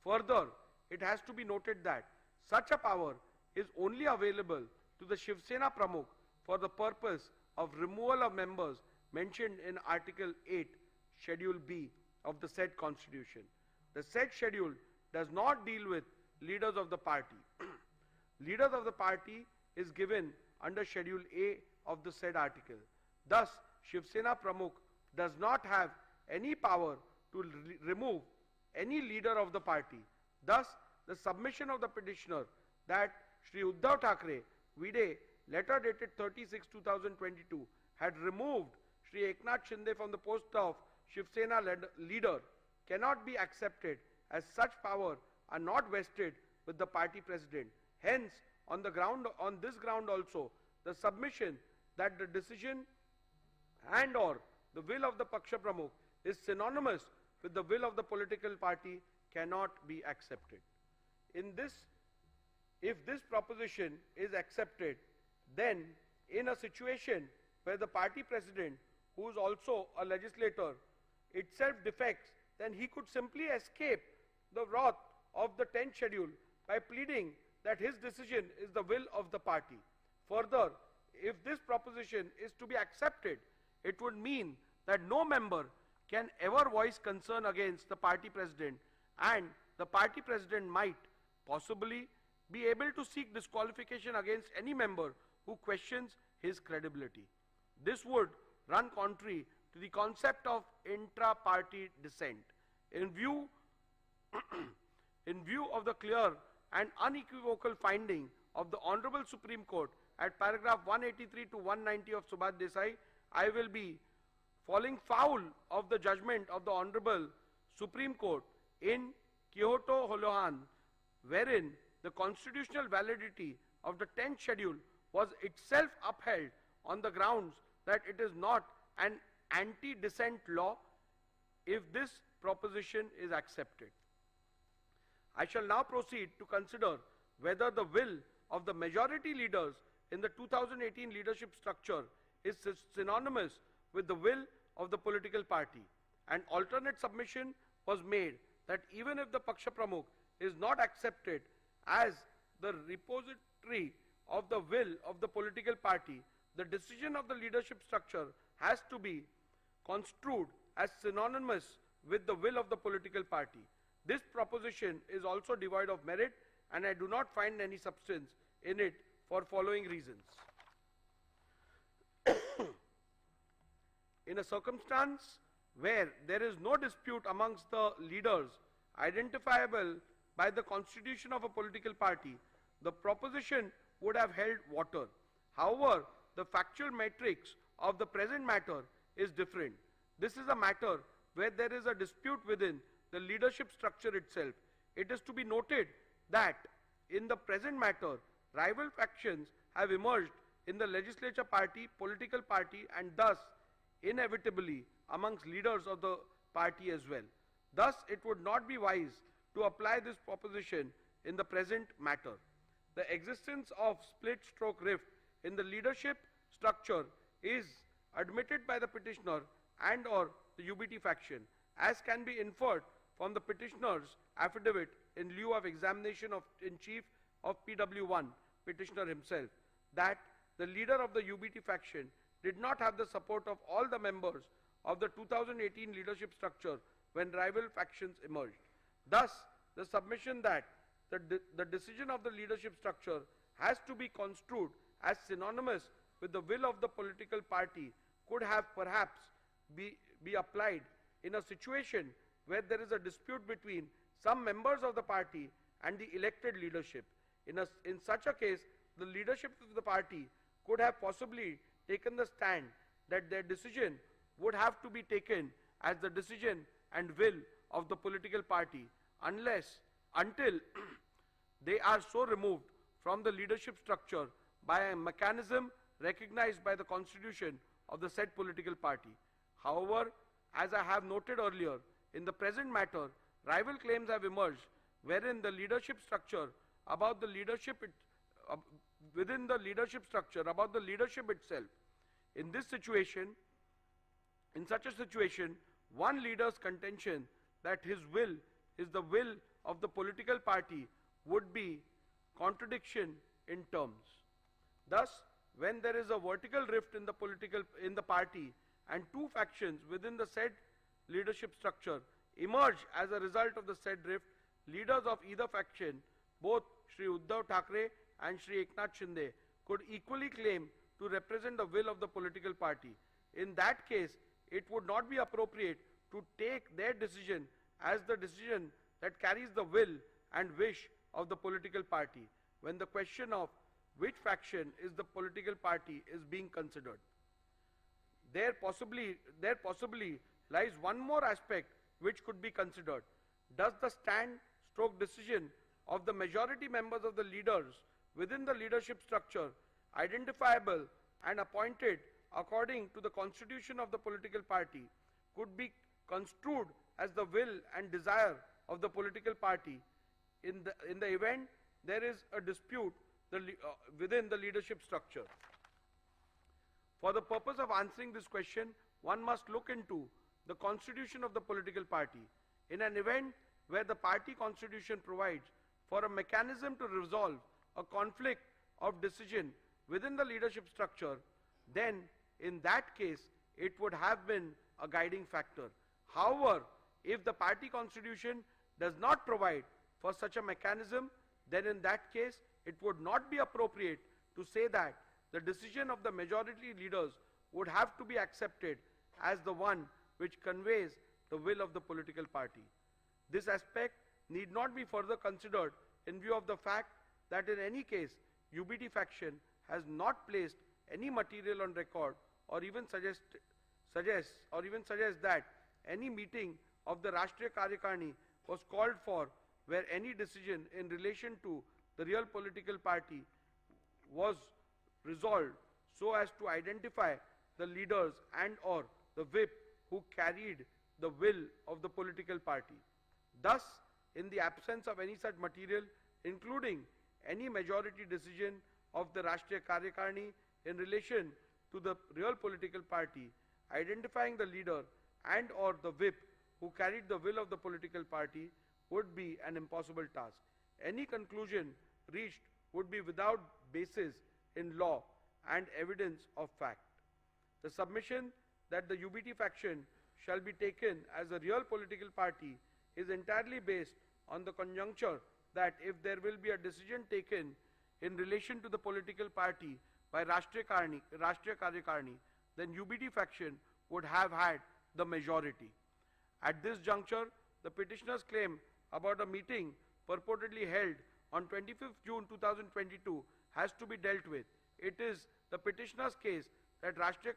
Further, it has to be noted that such a power is only available to the Shivsena Pramukh for the purpose of removal of members mentioned in Article 8, Schedule B of the said Constitution. The said schedule does not deal with leaders of the party. Leaders of the party is given under Schedule A of the said article. Thus, Shivsena Pramukh does not have any power to remove any leader of the party. Thus, the submission of the petitioner that Shri Uddhav Thackeray, vide letter dated 30/6/2022, had removed Shri Eknath Shinde from the post of Shivsena leader cannot be accepted, as such power are not vested with the party president. Hence, on this ground also, the submission that the decision and or the will of the Paksha Pramukh is synonymous with the will of the political party cannot be accepted. If this proposition is accepted, then in a situation where the party president, who is also a legislator, itself defects, then he could simply escape the wrath of the 10th schedule by pleading that his decision is the will of the party. Further, if this proposition is to be accepted, it would mean that no member can ever voice concern against the party president, and the party president might possibly be able to seek disqualification against any member who questions his credibility. This would run contrary to the concept of intra-party dissent. In view of the clear and unequivocal finding of the Honorable Supreme Court at paragraph 183 to 190 of Subhash Desai, I will be falling foul of the judgment of the Honorable Supreme Court in Kyoto Holohan, wherein the constitutional validity of the 10th schedule was itself upheld on the grounds that it is not an anti-dissent law if this proposition is accepted. I shall now proceed to consider whether the will of the majority leaders in the 2018 leadership structure is synonymous with the will of the political party. An alternate submission was made that even if the Paksha Pramukh is not accepted as the repository of the will of the political party, the decision of the leadership structure has to be construed as synonymous with the will of the political party. This proposition is also devoid of merit, and I do not find any substance in it for following reasons. In a circumstance where there is no dispute amongst the leaders identifiable by the constitution of a political party, the proposition would have held water. However, the factual matrix of the present matter is different. This is a matter where there is a dispute within the leadership structure itself. It is to be noted that in the present matter, rival factions have emerged in the legislature party, political party, and thus inevitably amongst leaders of the party as well. Thus, it would not be wise to apply this proposition in the present matter. The existence of split stroke rift in the leadership structure is admitted by the petitioner and or the UBT faction, as can be inferred from the petitioner's affidavit in lieu of examination in chief of PW1, petitioner himself, that the leader of the UBT faction did not have the support of all the members of the 2018 leadership structure when rival factions emerged. Thus, the submission that the decision of the leadership structure has to be construed as synonymous with the will of the political party could have perhaps be applied in a situation where there is a dispute between some members of the party and the elected leadership. In such a case, the leadership of the party could have possibly taken the stand that their decision would have to be taken as the decision and will of the political party until they are so removed from the leadership structure by a mechanism recognized by the constitution of the said political party. However, as I have noted earlier, in the present matter, rival claims have emerged wherein the leadership structure about the leadership within the leadership structure about the leadership itself. In such a situation, one leader's contention that his will is the will of the political party would be contradiction in terms. Thus, when there is a vertical rift in the party and two factions within the said leadership structure emerge as a result of the said rift, leaders of either faction, both Shri Uddhav Thackeray and Shri Eknath Shinde, could equally claim to represent the will of the political party. In that case, it would not be appropriate to take their decision as the decision that carries the will and wish of the political party when the question of which faction is the political party is being considered. There possibly lies one more aspect which could be considered. Does the stand-stroke decision of the majority members of the leaders within the leadership structure, identifiable and appointed according to the constitution of the political party, could be construed as the will and desire of the political party in the event there is a dispute within the leadership structure. For the purpose of answering this question, one must look into the constitution of the political party. In an event where the party constitution provides for a mechanism to resolve a conflict of decision within the leadership structure, then in that case it would have been a guiding factor. However, if the party constitution does not provide for such a mechanism, then in that case it would not be appropriate to say that the decision of the majority leaders would have to be accepted as the one which conveys the will of the political party. This aspect need not be further considered in view of the fact that in any case UBT faction has not placed any material on record or even suggests that any meeting of the Rashtriya Karyakarni was called for where any decision in relation to the real political party was resolved so as to identify the leaders and or the whip who carried the will of the political party. Thus, in the absence of any such material, including any majority decision of the Rashtriya Karyakarni in relation to the real political party, identifying the leader and or the whip who carried the will of the political party would be an impossible task. Any conclusion reached would be without basis in law and evidence of fact. The submission that the UBT faction shall be taken as a real political party is entirely based on the conjuncture that if there will be a decision taken in relation to the political party by Rashtriya Karyakarni, then UBT faction would have had the majority. At this juncture, the petitioner's claim about a meeting purportedly held on 25th June 2022 has to be dealt with. It is the petitioner's case that Rashtriya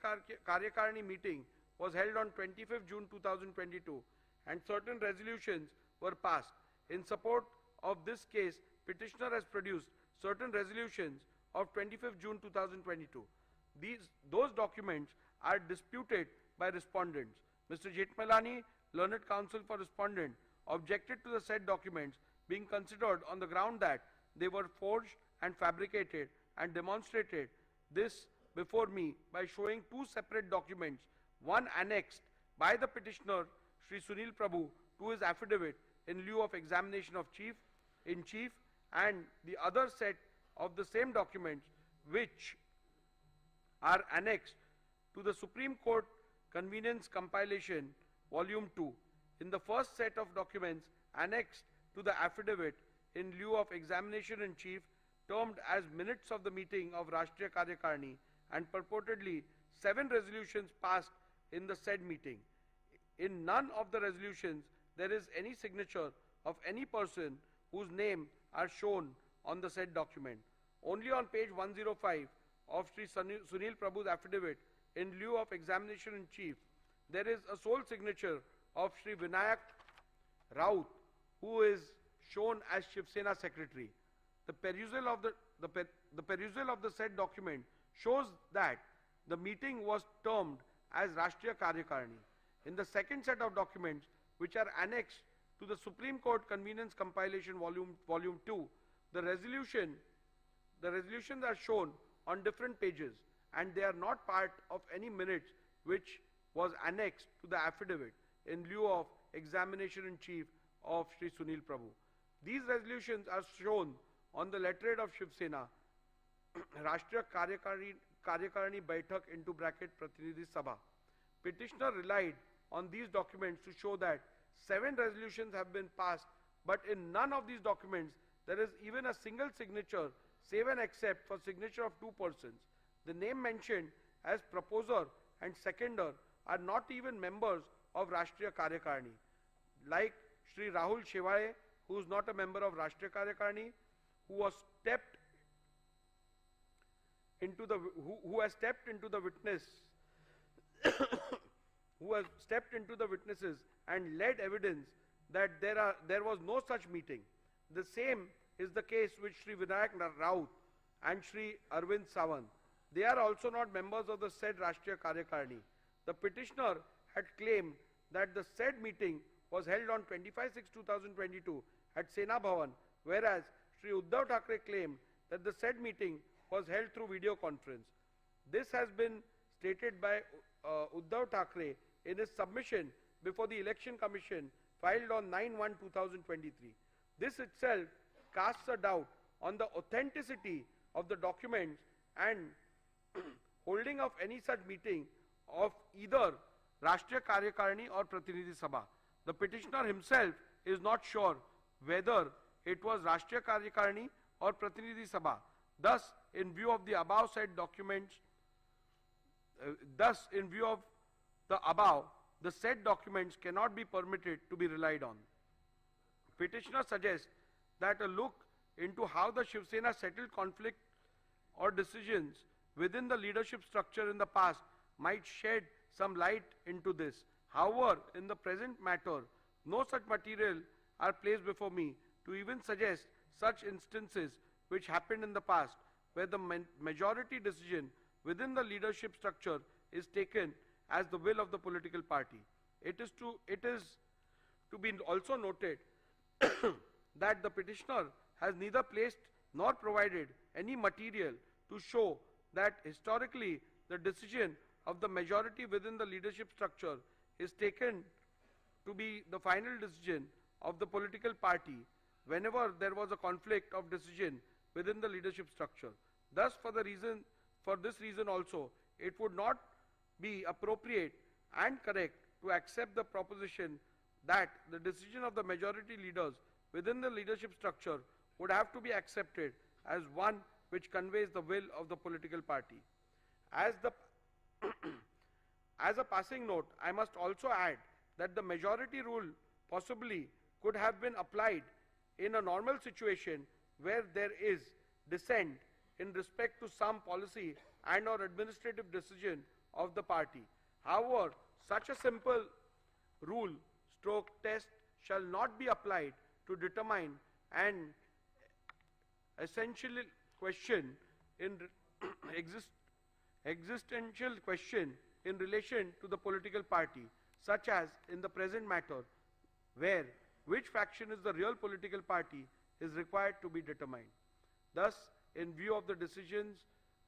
Karyakarni meeting was held on 25th June 2022 and certain resolutions were passed. In support of this case, petitioner has produced certain resolutions of 25th June 2022. Those documents are disputed by respondents. Mr. Jetmalani, learned counsel for respondent, objected to the said documents being considered on the ground that they were forged and fabricated and demonstrated this before me by showing two separate documents, one annexed by the petitioner Shri Sunil Prabhu to his affidavit in lieu of examination of in chief, and the other set of the same documents which are annexed to the Supreme Court Convenience Compilation Volume 2. In the first set of documents annexed to the affidavit in lieu of examination in chief, termed as minutes of the meeting of Rashtriya Karyakarni, and purportedly 7 resolutions passed in the said meeting. In none of the resolutions there is any signature of any person whose name are shown on the said document. Only on page 105 of Sri Sunil Prabhu's affidavit in lieu of examination in chief, there is a sole signature of Sri Vinayak Raut, who is shown as Shivsena secretary. The perusal of the said document shows that the meeting was termed as Rashtriya Karyakarni. In the second set of documents, which are annexed to the Supreme Court Convenience Compilation Volume 2, the resolutions are shown on different pages, and they are not part of any minutes which was annexed to the affidavit in lieu of examination in chief of Sri Sunil Prabhu. These resolutions are shown on the letterhead of Shivsena, Rashtriya Karyakarni Baitak into bracket Pratinidhi Sabha. Petitioner relied on these documents to show that 7 resolutions have been passed, but in none of these documents there is even a single signature save and except for signature of 2 persons. The name mentioned as proposer and seconder are not even members of Rashtriya Karyakarni, like Shri Rahul Shewale, who is not a member of Rashtriya Karyakarni, who has stepped into the witnesses and led evidence that there was no such meeting. The same is the case with Shri Vinayak Raut and Shri Arvind Sawant. They are also not members of the said Rashtriya Karyakarni. The petitioner had claimed that the said meeting was held on 25/6/2022 at Sena Bhavan, whereas Shri Uddhav Thackeray claimed that the said meeting was held through video conference. This has been stated by Uddhav Thackeray in his submission before the Election Commission filed on 9/1/2023. This itself casts a doubt on the authenticity of the documents and holding of any such meeting of either Rashtriya Karyakarani or Pratinidhi Sabha. The petitioner himself is not sure whether it was Rashtriya Karyakarani or Pratinidhi Sabha. Thus, in view of the above said documents, the said documents cannot be permitted to be relied on. Petitioner suggests that a look into how the Shivsena settled conflict or decisions within the leadership structure in the past might shed some light into this. However, in the present matter, no such material are placed before me to even suggest such instances which happened in the past, where the majority decision within the leadership structure is taken as the will of the political party. It is to be also noted that the petitioner has neither placed nor provided any material to show that historically the decision of the majority within the leadership structure is taken to be the final decision of the political party whenever there was a conflict of decision within the leadership structure. Thus, for this reason also, it would not be appropriate and correct to accept the proposition that the decision of the majority leaders within the leadership structure would have to be accepted as one which conveys the will of the political party. As a passing note, I must also add that the majority rule possibly could have been applied in a normal situation where there is dissent in respect to some policy and or administrative decision of the party. However, such a simple rule stroke test shall not be applied to determine an essential question in existential question in relation to the political party, such as in the present matter, where which faction is the real political party is required to be determined. Thus, in view of the decisions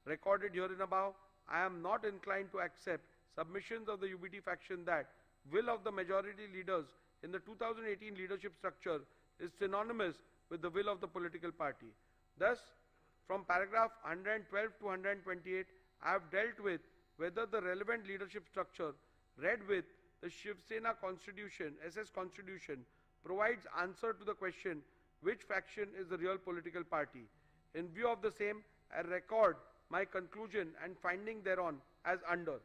recorded herein above, I am not inclined to accept submissions of the UBT faction that will of the majority leaders in the 2018 leadership structure is synonymous with the will of the political party. Thus, from paragraph 112 to 128, I have dealt with whether the relevant leadership structure read with the Shivsena Constitution, SS Constitution, provides answer to the question which faction is the real political party. In view of the same, I record my conclusion and finding thereon as under.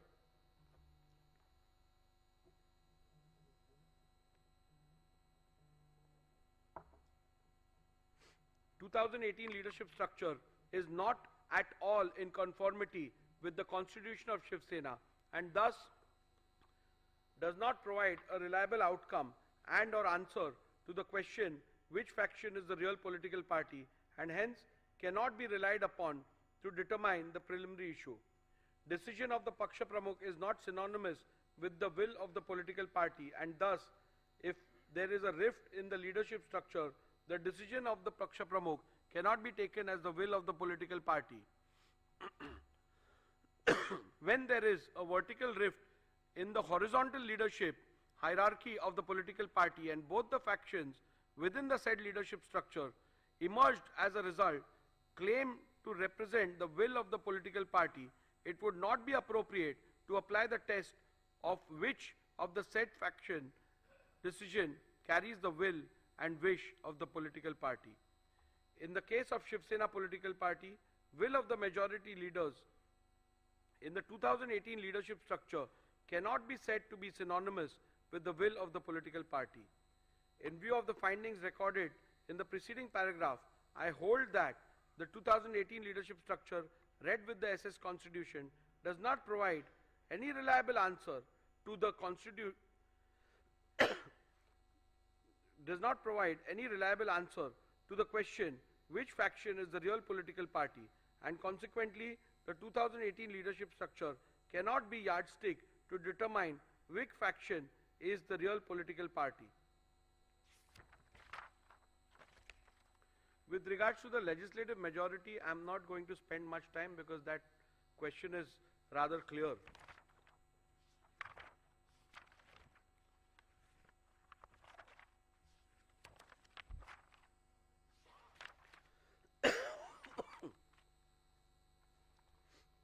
The 2018 leadership structure is not at all in conformity with the constitution of Shivsena and thus does not provide a reliable outcome and or answer to the question which faction is the real political party and hence cannot be relied upon to determine the preliminary issue. Decision of the Paksha Pramukh is not synonymous with the will of the political party and thus if there is a rift in the leadership structure, the decision of the Paksha Pramukh cannot be taken as the will of the political party. When there is a vertical rift in the horizontal leadership hierarchy of the political party and both the factions within the said leadership structure emerged as a result claim to represent the will of the political party, it would not be appropriate to apply the test of which of the said faction decision carries the will and wish of the political party. In the case of Shivsena political party, will of the majority leaders in the 2018 leadership structure cannot be said to be synonymous with the will of the political party. In view of the findings recorded in the preceding paragraph, I hold that the 2018 leadership structure read with the SS Constitution does not provide any reliable answer to the question which faction is the real political party and consequently the 2018 leadership structure cannot be yardstick to determine which faction is the real political party. With regards to the legislative majority, I am not going to spend much time because that question is rather clear.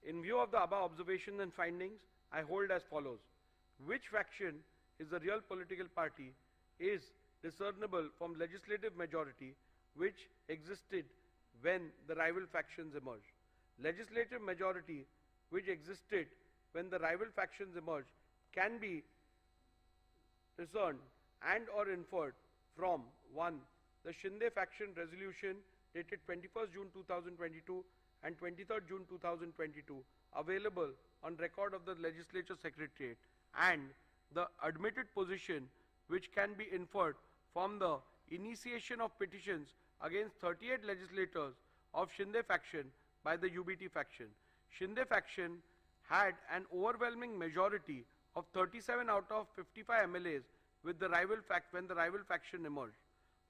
In view of the above observations and findings, I hold as follows. Which faction is the real political party is discernible from legislative majority which existed when the rival factions emerged. Legislative majority which existed when the rival factions emerged can be discerned and or inferred from 1. The Shinde faction resolution dated 21st June 2022 and 23rd June 2022 available on record of the legislature secretariat, and the admitted position which can be inferred from the initiation of petitions against 38 legislators of Shinde faction by the UBT faction. Shinde faction had an overwhelming majority of 37 out of 55 MLAs with the when the rival faction emerged.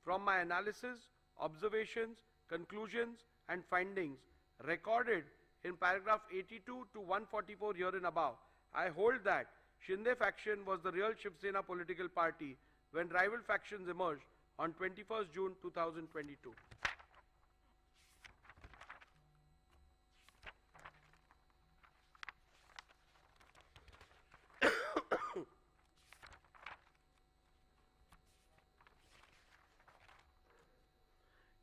From my analysis, observations, conclusions and findings recorded in paragraph 82 to 144 herein above, I hold that Shinde faction was the real Shivsena political party when rival factions emerged on 21st June 2022.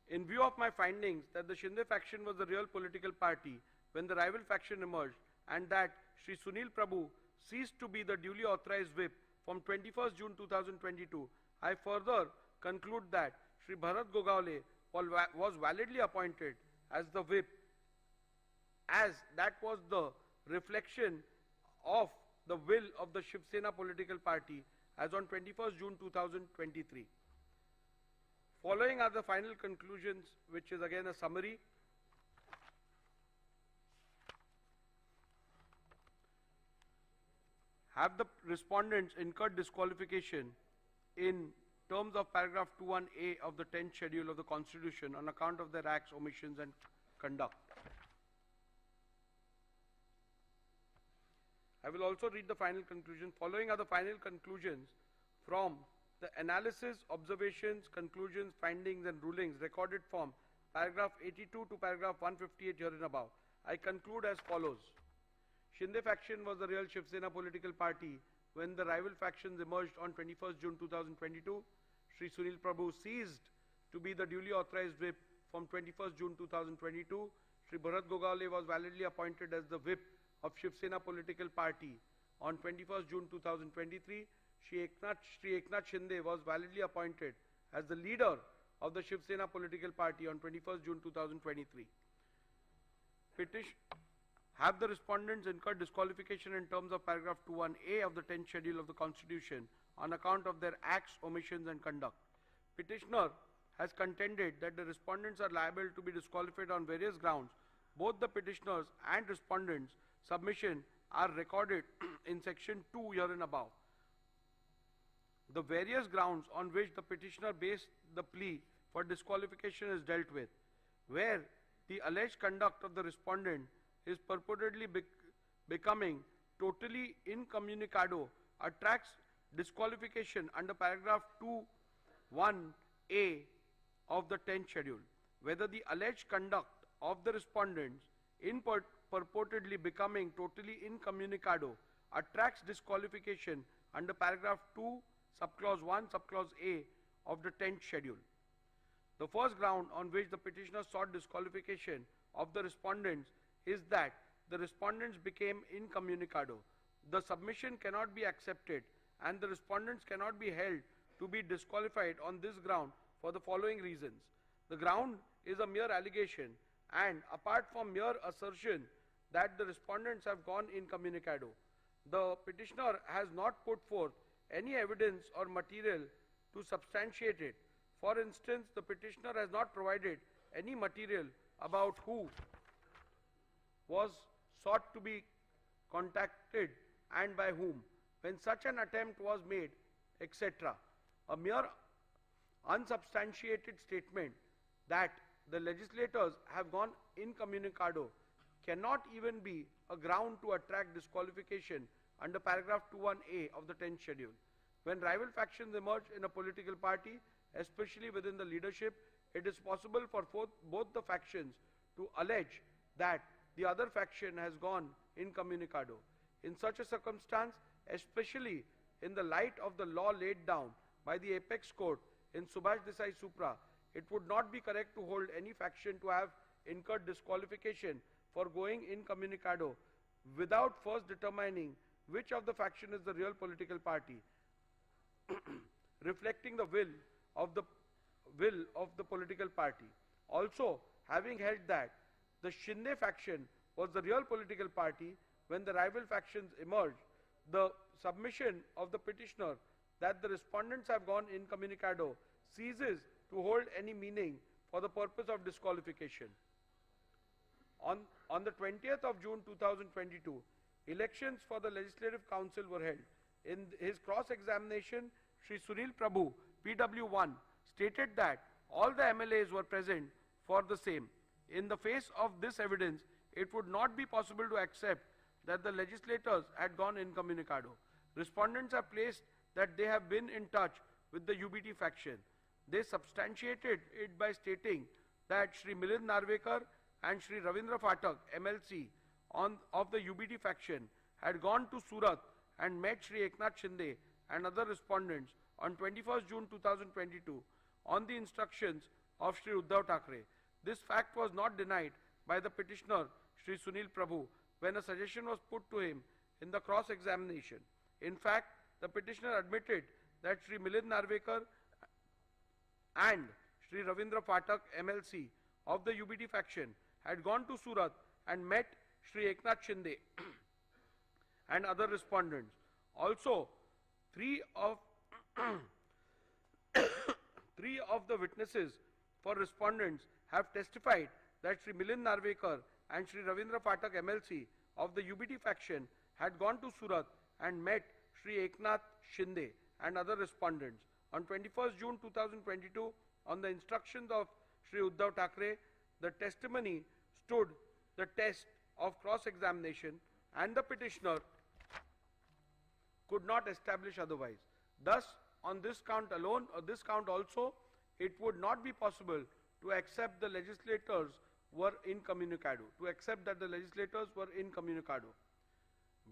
In view of my findings that the Shinde faction was the real political party when the rival faction emerged, and that Shri Sunil Prabhu ceased to be the duly authorized whip from 21st June 2022, I further conclude that Shri Bharat Gogaole was validly appointed as the whip, as that was the reflection of the will of the Shivsena political party as on 21st June 2023. Following are the final conclusions, which is again a summary. Have the respondents incurred disqualification in terms of paragraph 21A of the 10th schedule of the Constitution on account of their acts, omissions and conduct? I will also read the final conclusion. Following are the final conclusions from the analysis, observations, conclusions, findings and rulings recorded from paragraph 82 to paragraph 158 herein above. I conclude as follows. Shinde faction was the real Shivsena political party when the rival factions emerged on 21st June 2022. Shri Sunil Prabhu ceased to be the duly authorized whip from 21st June 2022. Shri Bharat Gogaole was validly appointed as the whip of Shivsena political party on 21st June 2023. Shri Eknath Shinde was validly appointed as the leader of the Shivsena political party on 21st June 2023. Have the respondents incurred disqualification in terms of paragraph 21A of the 10th schedule of the Constitution on account of their acts, omissions and conduct? Petitioner has contended that the respondents are liable to be disqualified on various grounds. Both the petitioners and respondents' submission are recorded in section 2 herein above. The various grounds on which the petitioner based the plea for disqualification is dealt with, where the alleged conduct of the respondent is purportedly becoming totally incommunicado, attracts disqualification under paragraph 2(1)(a) of the 10th schedule. Whether the alleged conduct of the respondents in purportedly becoming totally incommunicado attracts disqualification under paragraph 2 subclause 1 subclause A of the 10th schedule. The first ground on which the petitioner sought disqualification of the respondents is that the respondents became incommunicado. The submission cannot be accepted and the respondents cannot be held to be disqualified on this ground for the following reasons. The ground is a mere allegation, and apart from mere assertion that the respondents have gone incommunicado, the petitioner has not put forth any evidence or material to substantiate it. For instance, the petitioner has not provided any material about who was sought to be contacted and by whom. When such an attempt was made, etc. A mere unsubstantiated statement that the legislators have gone incommunicado cannot even be a ground to attract disqualification under paragraph 21A of the 10th schedule. When rival factions emerge in a political party, especially within the leadership, it is possible for both the factions to allege that the other faction has gone incommunicado. In such a circumstance, especially in the light of the law laid down by the apex court in Subhash Desai Supra, it would not be correct to hold any faction to have incurred disqualification for going incommunicado without first determining which of the faction is the real political party, reflecting the will of the political party. Also, having held that the Shinde faction was the real political party when the rival factions emerged, the submission of the petitioner that the respondents have gone incommunicado ceases to hold any meaning for the purpose of disqualification. On the 20th of June 2022, elections for the Legislative Council were held. In his cross-examination, Shri Sunil Prabhu, PW1, stated that all the MLAs were present for the same. In the face of this evidence, it would not be possible to accept that the legislators had gone incommunicado. Respondents have placed that they have been in touch with the UBT faction. They substantiated it by stating that Shri Milind Narwekar and Shri Ravindra Phatak, MLC, of the UBT faction, had gone to Surat and met Shri Eknath Shinde and other respondents on 21st June 2022 on the instructions of Shri Uddhav Thackeray. This fact was not denied by the petitioner Shri Sunil Prabhu when a suggestion was put to him in the cross-examination. In fact, the petitioner admitted that Shri Milind Narwekar and Shri Ravindra Phatak, MLC, of the UBT faction had gone to Surat and met Shri Eknath Shinde and other respondents. Also, three of the witnesses for respondents have testified that Shri Milind Narwekar and Shri Ravindra Phatak, MLC, of the UBT faction had gone to Surat and met Shri Eknath Shinde and other respondents. On 21st June 2022, on the instructions of Shri Uddhav Thackeray, the testimony stood the test of cross-examination and the petitioner could not establish otherwise. Thus, on this count alone, or this count also, it would not be possible to accept the legislators were incommunicado, to accept that the legislators were incommunicado.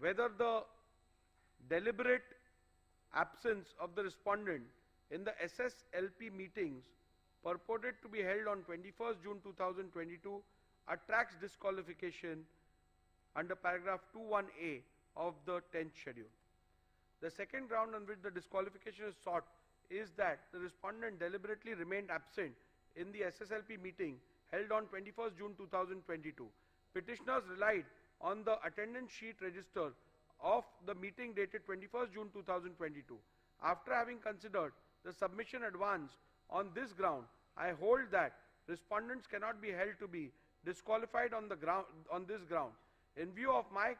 Whether the deliberate absence of the respondent in the SSLP meetings purported to be held on 21st June 2022 attracts disqualification under paragraph 21A of the 10th schedule. The second ground on which the disqualification is sought is that the respondent deliberately remained absent in the SSLP meeting held on 21st June 2022. Petitioners relied on the attendance sheet register of the meeting dated 21st June 2022. After having considered the submission advanced on this ground, I hold that respondents cannot be held to be disqualified on this ground. In view of my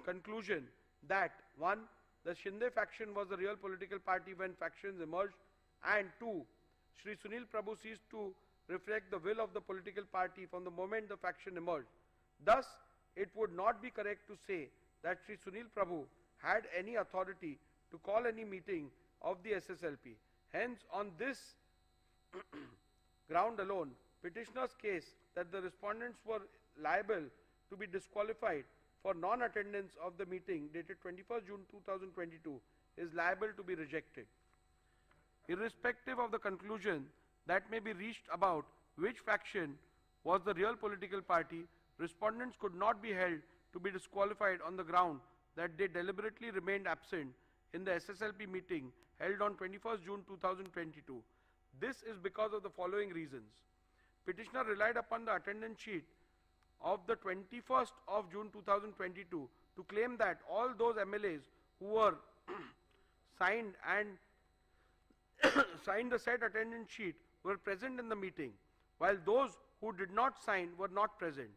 conclusion that 1. The Shinde faction was the real political party when factions emerged, and 2. Shri Sunil Prabhu ceased to reflect the will of the political party from the moment the faction emerged. Thus, it would not be correct to say that Shri Sunil Prabhu had any authority to call any meeting of the SSLP. Hence, on this ground alone, petitioner's case that the respondents were liable to be disqualified for non-attendance of the meeting dated 21st June 2022 is liable to be rejected. Irrespective of the conclusion that may be reached about which faction was the real political party, respondents could not be held to be disqualified on the ground that they deliberately remained absent in the SSLP meeting held on 21st June 2022. This is because of the following reasons. Petitioner relied upon the attendance sheet of the 21st of June 2022 to claim that all those MLAs who were signed the said attendance sheet were present in the meeting, while those who did not sign were not present.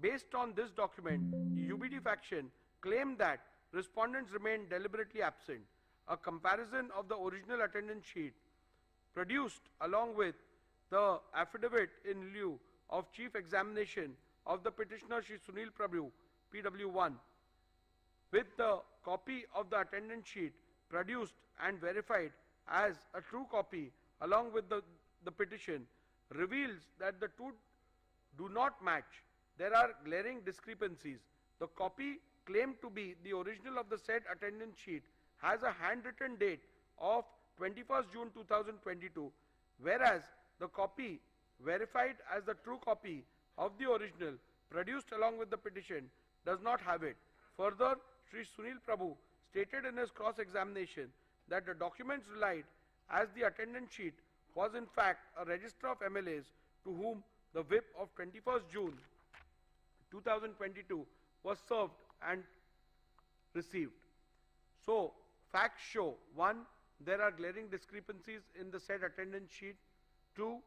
Based on this document, the UBT faction claimed that respondents remained deliberately absent. a comparison of the original attendance sheet produced along with the affidavit in lieu of chief examination of the petitioner Shri Sunil Prabhu, PW1, with the copy of the attendance sheet produced and verified as a true copy along with the petition, reveals that the two do not match. There are glaring discrepancies. The copy claimed to be the original of the said attendance sheet has a handwritten date of 21st June 2022, whereas the copy verified as the true copy of the original produced along with the petition does not have it. Further, Shri Sunil Prabhu stated in his cross-examination that the documents relied as the attendance sheet was in fact a register of MLAs to whom the whip of 21st June 2022 was served and received. So, facts show: 1. There are glaring discrepancies in the said attendance sheet. 2.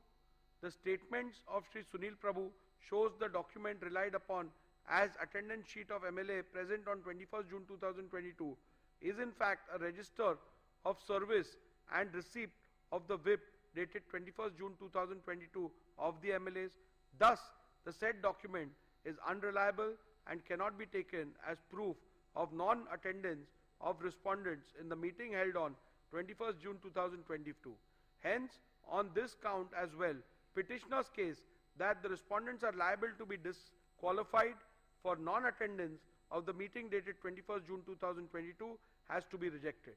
The statements of Shri Sunil Prabhu shows the document relied upon as attendance sheet of MLA present on 21st June 2022 is in fact a register of service and receipt of the whip dated 21st June 2022 of the MLAs. Thus, the said document is unreliable and cannot be taken as proof of non-attendance of respondents in the meeting held on 21st June 2022. Hence, on this count as well, petitioner's case that the respondents are liable to be disqualified for non-attendance of the meeting dated 21st June 2022 has to be rejected.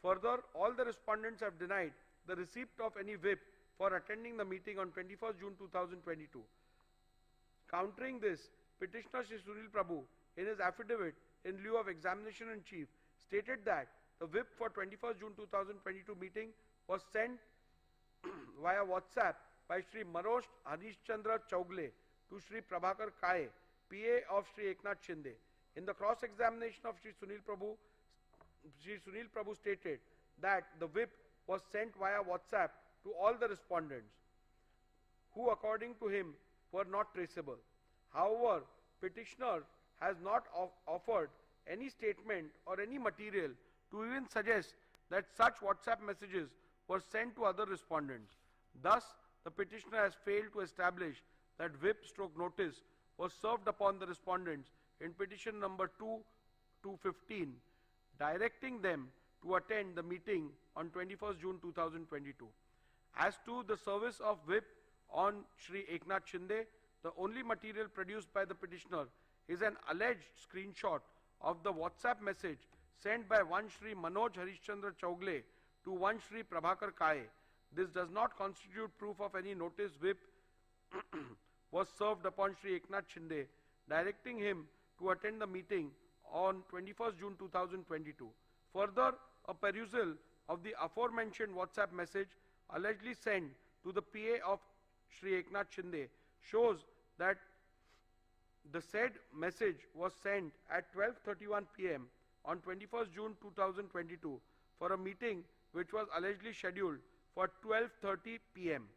Further, all the respondents have denied the receipt of any whip for attending the meeting on 21st June 2022. Countering this, petitioner Shri Sunil Prabhu in his affidavit in lieu of examination in chief stated that the whip for 21st June 2022 meeting was sent via WhatsApp by Shri Manoj Harishchandra Chaugle to Shri Prabhakar Kaye, PA of Shri Eknath Shinde. In the cross-examination of Shri Sunil Prabhu stated that the whip was sent via WhatsApp to all the respondents, who according to him were not traceable. However, petitioner has not offered any statement or any material to even suggest that such WhatsApp messages were sent to other respondents. Thus, the petitioner has failed to establish that whip/notice was served upon the respondents in petition number 2/15, directing them to attend the meeting on 21st June 2022. As to the service of whip on Shri Eknath Shinde, the only material produced by the petitioner is an alleged screenshot of the WhatsApp message sent by one Shri Manoj Harishchandra Chaugle to one Shri Prabhakar Kaye. This does not constitute proof of any notice whip was served upon Shri Eknath Shinde, directing him to attend the meeting on 21st June 2022. Further, a perusal of the aforementioned WhatsApp message allegedly sent to the PA of Shri Eknath Shinde shows that the said message was sent at 12:31 p.m. on 21st June 2022 for a meeting which was allegedly scheduled for 12:30 p.m.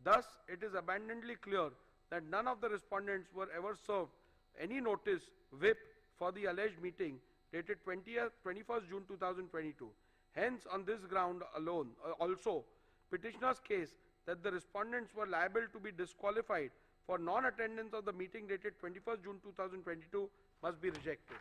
Thus, it is abundantly clear that none of the respondents were ever served any notice whip for the alleged meeting dated 21st June 2022. Hence, on this ground alone, also, petitioner's case that the respondents were liable to be disqualified for non-attendance of the meeting dated 21st June 2022 must be rejected.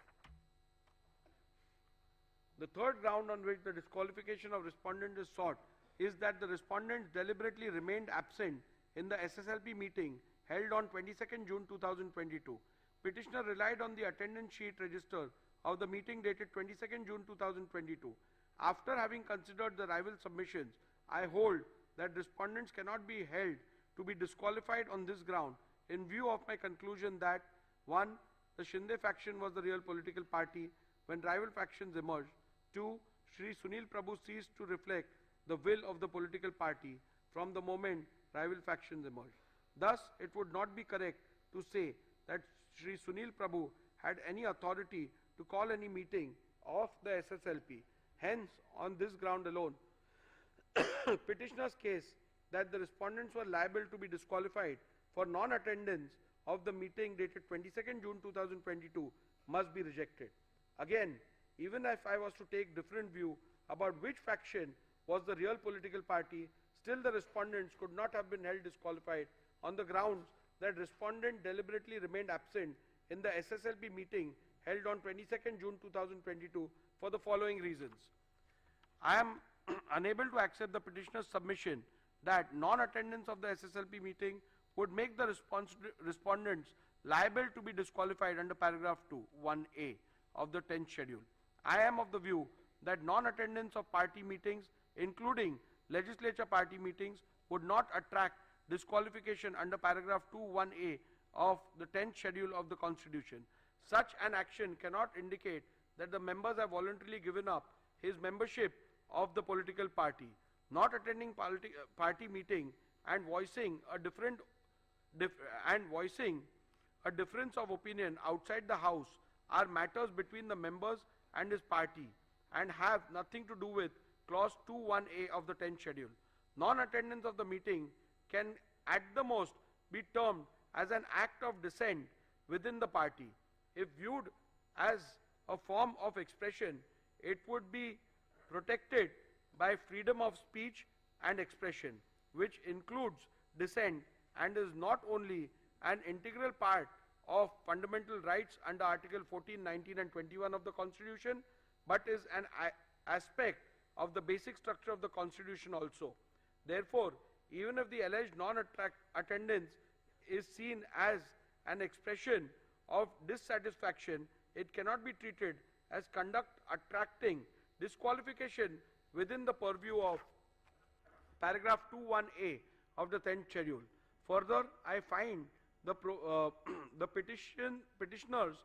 The third ground on which the disqualification of respondent is sought is that the respondents deliberately remained absent in the SSLP meeting held on 22nd June 2022. Petitioner relied on the attendance sheet register of the meeting dated 22nd June 2022. After having considered the rival submissions, I hold that respondents cannot be held to be disqualified on this ground in view of my conclusion that 1. The Shinde faction was the real political party when rival factions emerged. 2. Shri Sunil Prabhu ceased to reflect the will of the political party from the moment rival factions emerged. Thus, it would not be correct to say that Shri Sunil Prabhu had any authority to call any meeting of the SSLP. Hence, on this ground alone, petitioner's case that the respondents were liable to be disqualified for non-attendance of the meeting dated 22nd June 2022 must be rejected. Again, even if I was to take different view about which faction was the real political party, still the respondents could not have been held disqualified on the grounds that respondent deliberately remained absent in the SSLP meeting held on 22nd June 2022 for the following reasons. I am unable to accept the petitioner's submission that non-attendance of the SSLP meeting would make the respondents liable to be disqualified under paragraph 2, 1A of the 10th schedule. I am of the view that non-attendance of party meetings, including legislature party meetings, would not attract disqualification under paragraph 2, 1A of the 10th schedule of the Constitution. Such an action cannot indicate that the members have voluntarily given up his membership of the political party. Not attending party meeting and voicing a difference of opinion outside the House are matters between the members and his party and have nothing to do with clause 2(1)(a) of the 10th schedule. Non-attendance of the meeting can at the most be termed as an act of dissent within the party. If viewed as a form of expression, it would be protected by freedom of speech and expression, which includes dissent and is not only an integral part of fundamental rights under Article 14, 19 and 21 of the Constitution, but is an aspect of the basic structure of the Constitution also. Therefore, even if the alleged non-attendance is seen as an expression of dissatisfaction, it cannot be treated as conduct attracting disqualification within the purview of paragraph 2(1)(a) of the 10th schedule. Further, I find the petitioner's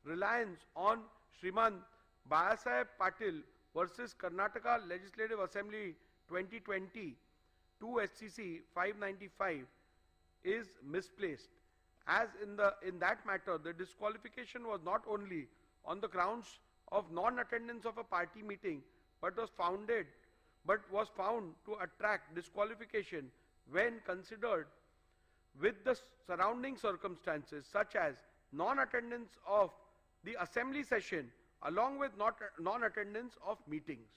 reliance on Shriman Bayasaheb Patil versus Karnataka Legislative Assembly 2020 2 SCC 595 is misplaced, as in that matter the disqualification was not only on the grounds of non-attendance of a party meeting but was found to attract disqualification when considered with the surrounding circumstances, such as non-attendance of the assembly session along with non-attendance of meetings.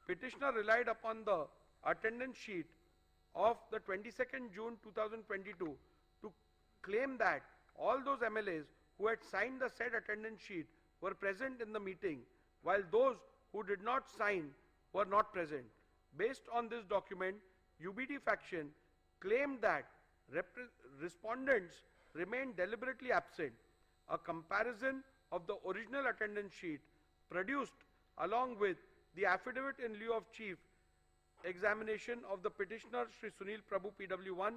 Petitioner relied upon the attendance sheet of the 22nd June 2022 to claim that all those MLAs who had signed the said attendance sheet were present in the meeting, while those who did not sign were not present. Based on this document, UBD faction claimed that respondents remained deliberately absent. A comparison of the original attendance sheet produced along with the affidavit in lieu of chief examination of the petitioner Shri Sunil Prabhu PW1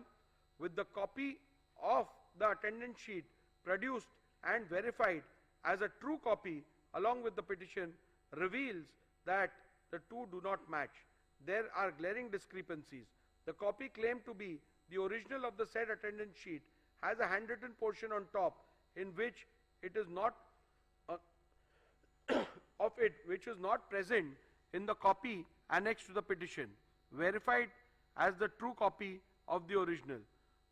with the copy of the attendance sheet produced and verified as a true copy along with the petition reveals that the two do not match. There are glaring discrepancies. The copy claimed to be the original of the said attendance sheet has a handwritten portion on top in which it is not which is not present in the copy annexed to the petition, verified as the true copy of the original.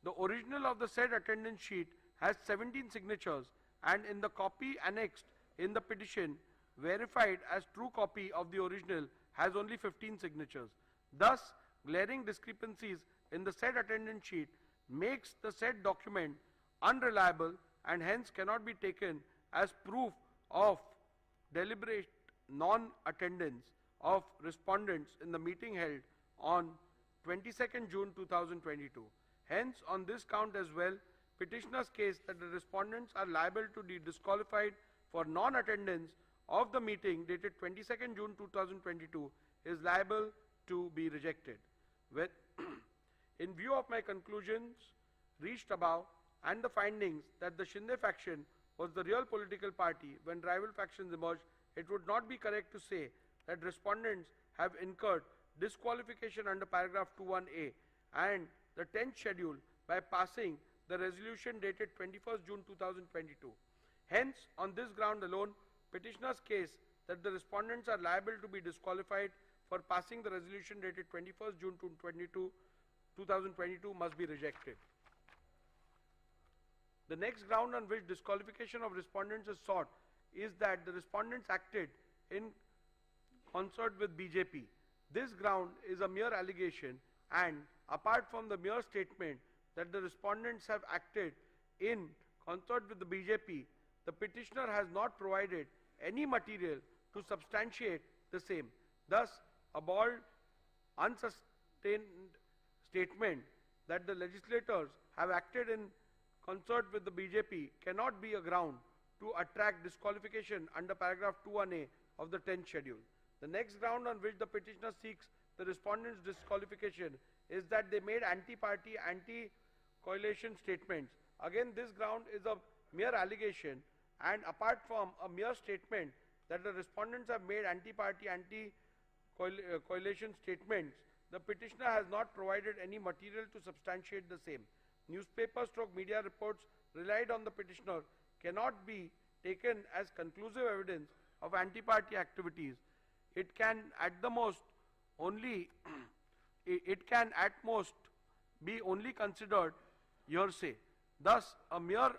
The original of the said attendance sheet has 17 signatures, and in the copy annexed in the petition, verified as true copy of the original, has only 15 signatures. Thus, glaring discrepancies in the said attendance sheet makes the said document unreliable and hence cannot be taken as proof of deliberate non-attendance of respondents in the meeting held on 22nd June 2022. Hence, on this count as well, petitioner's case that the respondents are liable to be disqualified for non-attendance of the meeting dated 22nd June 2022 is liable to be rejected. In view of my conclusions reached above and the findings that the Shinde faction was the real political party when rival factions emerged, it would not be correct to say that respondents have incurred disqualification under paragraph 2(1)(a) and the 10th schedule by passing the resolution dated 21st June 2022. Hence, on this ground alone, petitioner's case that the respondents are liable to be disqualified for passing the resolution dated 21st June 2022 must be rejected. The next ground on which disqualification of respondents is sought is that the respondents acted in concert with BJP. This ground is a mere allegation, and apart from the mere statement that the respondents have acted in concert with the BJP, the petitioner has not provided any material to substantiate the same. Thus, a bald, unsustained statement that the legislators have acted in concert with the BJP cannot be a ground to attract disqualification under paragraph 21A of the 10th schedule. The next ground on which the petitioner seeks the respondents' disqualification is that they made anti-party, anti-coalition statements. Again, this ground is a mere allegation, and apart from a mere statement that the respondents have made anti-party, anti-coalition statements, the petitioner has not provided any material to substantiate the same. Newspaper/media reports relied on the petitioner cannot be taken as conclusive evidence of anti-party activities. It can at the most only be only considered hearsay. Thus, a mere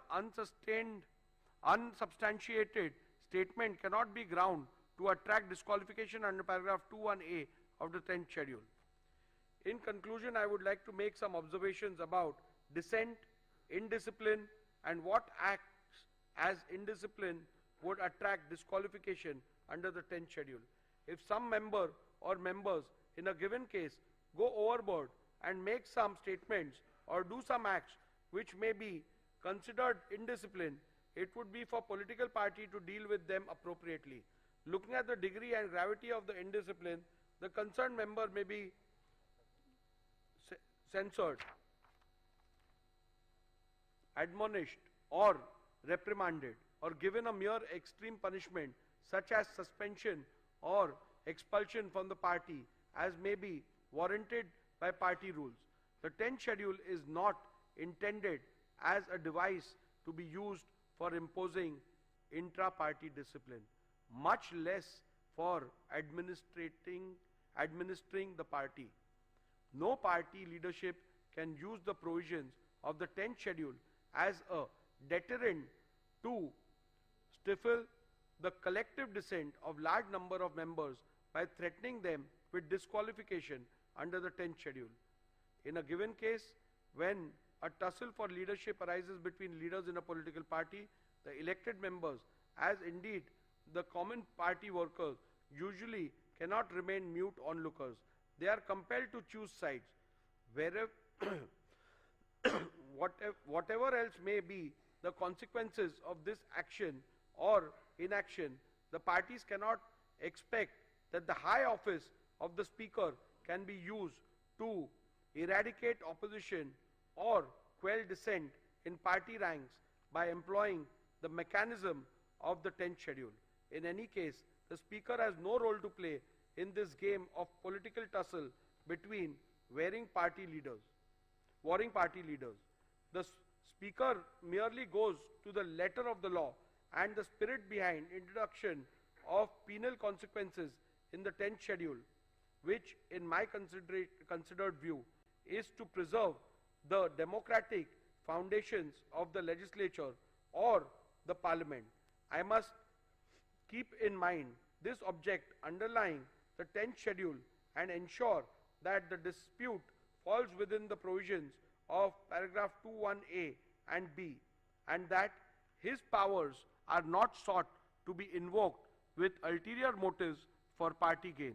unsubstantiated statement cannot be ground to attract disqualification under paragraph 21A of the 10th schedule. In conclusion, I would like to make some observations about dissent, indiscipline, and what acts as indiscipline would attract disqualification under the 10th schedule. If some member or members in a given case go overboard and make some statements or do some acts which may be considered indiscipline, it would be for political party to deal with them appropriately. Looking at the degree and gravity of the indiscipline, the concerned member may be censored, admonished, or reprimanded, or given a mere extreme punishment such as suspension or expulsion from the party as may be warranted by party rules. The 10th schedule is not intended as a device to be used for imposing intra-party discipline, much less for administering the party. No party leadership can use the provisions of the 10th schedule as a deterrent to stifle the collective dissent of large number of members by threatening them with disqualification under the 10th schedule. In a given case, when a tussle for leadership arises between leaders in a political party, the elected members, as indeed the common party workers, usually cannot remain mute onlookers. They are compelled to choose sides. Wherever whatever else may be the consequences of this action or inaction, the parties cannot expect that the high office of the speaker can be used to eradicate opposition or quell dissent in party ranks by employing the mechanism of the 10th schedule. In any case, the speaker has no role to play in this game of political tussle between warring party leaders. The speaker merely goes to the letter of the law and the spirit behind introduction of penal consequences in the 10th schedule, which in my considered view is to preserve the democratic foundations of the legislature or the parliament. I must keep in mind this object underlying the 10th schedule and ensure that the dispute falls within the provisions of paragraph 21A and B, and that his powers are not sought to be invoked with ulterior motives for party gain.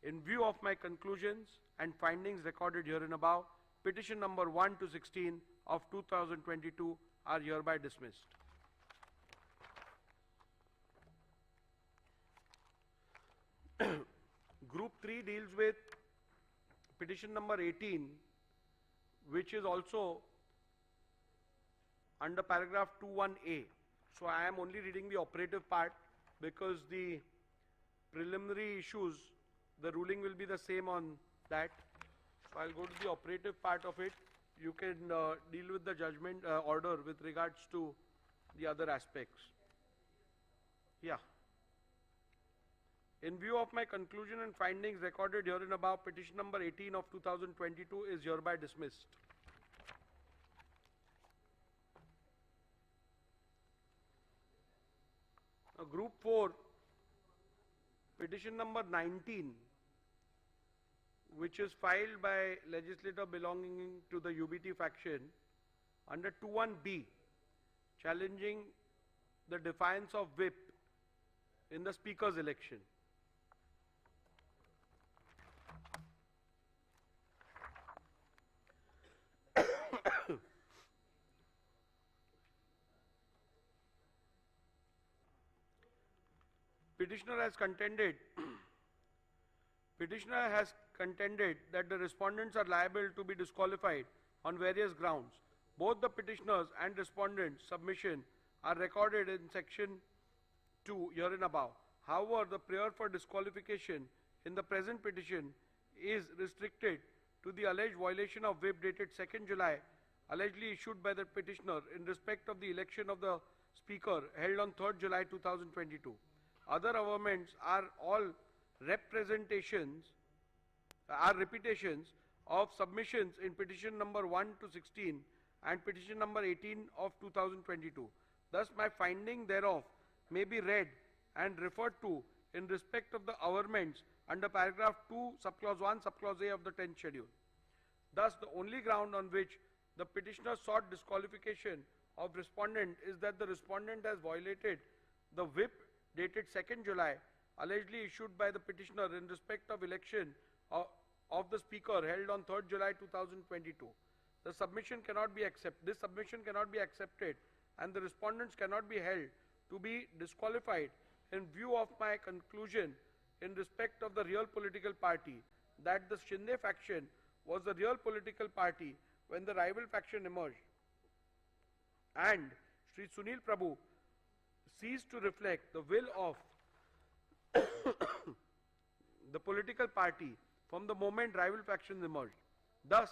In view of my conclusions and findings recorded herein above, petition number 1 to 16 of 2022 are hereby dismissed. Group 3 deals with petition number 18, which is also under paragraph 21A. So I am only reading the operative part because the preliminary issues, the ruling will be the same on that. So I'll go to the operative part of it. You can deal with the judgment order with regards to the other aspects. Yeah. In view of my conclusion and findings recorded herein above, petition number 18 of 2022 is hereby dismissed. Group 4, petition number 19, which is filed by legislator belonging to the UBT faction under 21B, challenging the defiance of whip in the speaker's election. Petitioner has contended that the respondents are liable to be disqualified on various grounds. Both the petitioners and respondents' submission are recorded in section 2 herein above. However, the prayer for disqualification in the present petition is restricted to the alleged violation of whip dated 2nd July, allegedly issued by the petitioner in respect of the election of the speaker held on 3rd July 2022. Other amendments are all repetitions of submissions in petition number 1 to 16 and petition number 18 of 2022. Thus, my finding thereof may be read and referred to in respect of the amendments under paragraph 2, subclause 1, subclause A of the 10th schedule. Thus, the only ground on which the petitioner sought disqualification of respondent is that the respondent has violated the whip dated 2nd July, allegedly issued by the petitioner in respect of election of the speaker held on 3rd July 2022. This submission cannot be accepted and the respondents cannot be held to be disqualified in view of my conclusion in respect of the real political party that the Shinde faction was the real political party when the rival faction emerged, and Sri Sunil Prabhu ceased to reflect the will of the political party from the moment rival factions emerged. Thus,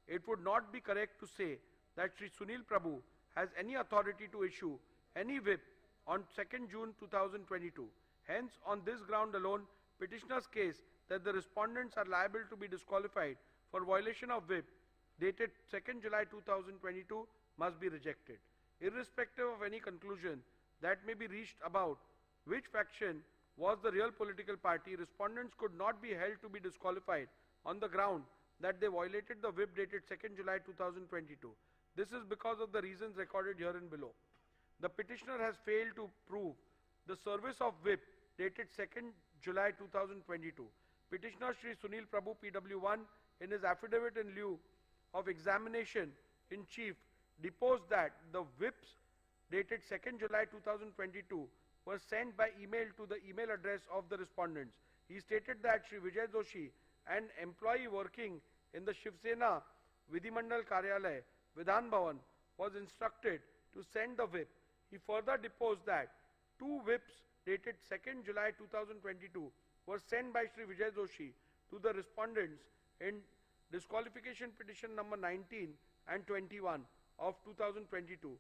it would not be correct to say that Sri Sunil Prabhu has any authority to issue any whip on 2nd June 2022. Hence, on this ground alone, petitioner's case that the respondents are liable to be disqualified for violation of whip dated 2nd July 2022 must be rejected. Irrespective of any conclusion that may be reached about which faction was the real political party, respondents could not be held to be disqualified on the ground that they violated the whip dated 2nd July 2022. This is because of the reasons recorded herein below. The petitioner has failed to prove the service of whip dated 2nd July 2022. Petitioner Sri Sunil Prabhu PW1 in his affidavit in lieu of examination in chief deposed that the whips dated 2nd July 2022 were sent by email to the email address of the respondents. He stated that Sri Vijay Joshi, an employee working in the Shivsena Vidhimandal Karyalay, Vidhan Bhavan, was instructed to send the whip. He further deposed that 2 whips dated 2nd July 2022 were sent by Sri Vijay Joshi to the respondents in disqualification petition number 19 and 21 of 2022.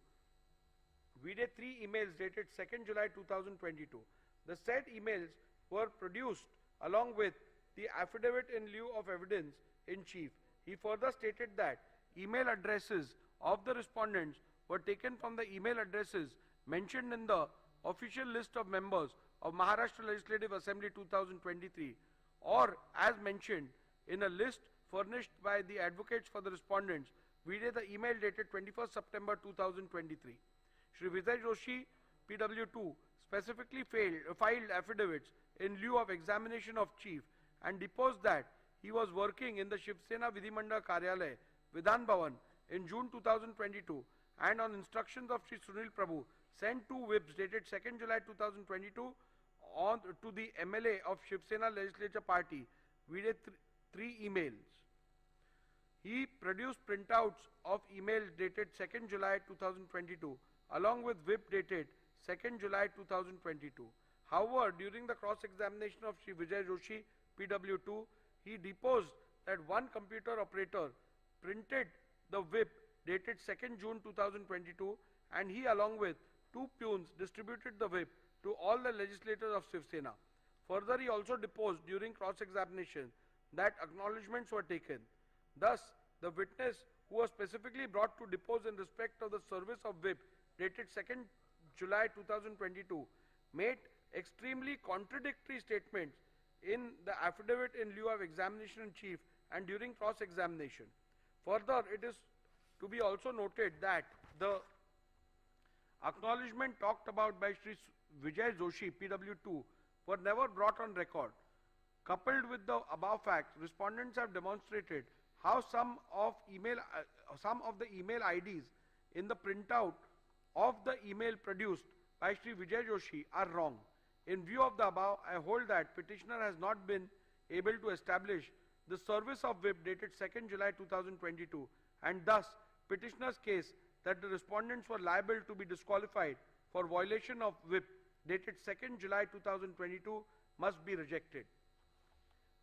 We did 3 emails dated 2nd July 2022. The said emails were produced along with the affidavit in lieu of evidence in chief. He further stated that email addresses of the respondents were taken from the email addresses mentioned in the official list of members of Maharashtra Legislative Assembly 2023 or as mentioned in a list furnished by the advocates for the respondents. We did the email dated 21st September 2023. Shri Vijay Joshi, PW2, specifically filed affidavits in lieu of examination of chief and deposed that he was working in the Shivsena Vidhimandal Karyalay, Vidhan Bhavan, in June 2022 and on instructions of Shri Sunil Prabhu sent 2 whips dated 2nd July 2022 to the MLA of Shivsena Legislature Party. We did 3 emails. He produced printouts of emails dated 2nd July 2022 along with whip dated 2nd July 2022. However, during the cross-examination of Shri Vijay Joshi, PW2, he deposed that one computer operator printed the whip dated 2nd June 2022 and he along with 2 peons distributed the whip to all the legislators of Shivsena. Further, he also deposed during cross-examination that acknowledgements were taken. Thus, the witness who was specifically brought to depose in respect of the service of whip dated 2nd July 2022 made extremely contradictory statements in the affidavit in lieu of examination in chief and during cross-examination. Further, it is to be also noted that the acknowledgement talked about by Shri Vijay Joshi, PW2, were never brought on record. Coupled with the above facts, respondents have demonstrated how some of the email IDs in the printout of the email produced by Shri Vijay Joshi are wrong. In view of the above, I hold that petitioner has not been able to establish the service of whip dated 2nd July 2022, and thus petitioner's case that the respondents were liable to be disqualified for violation of whip dated 2nd July 2022 must be rejected.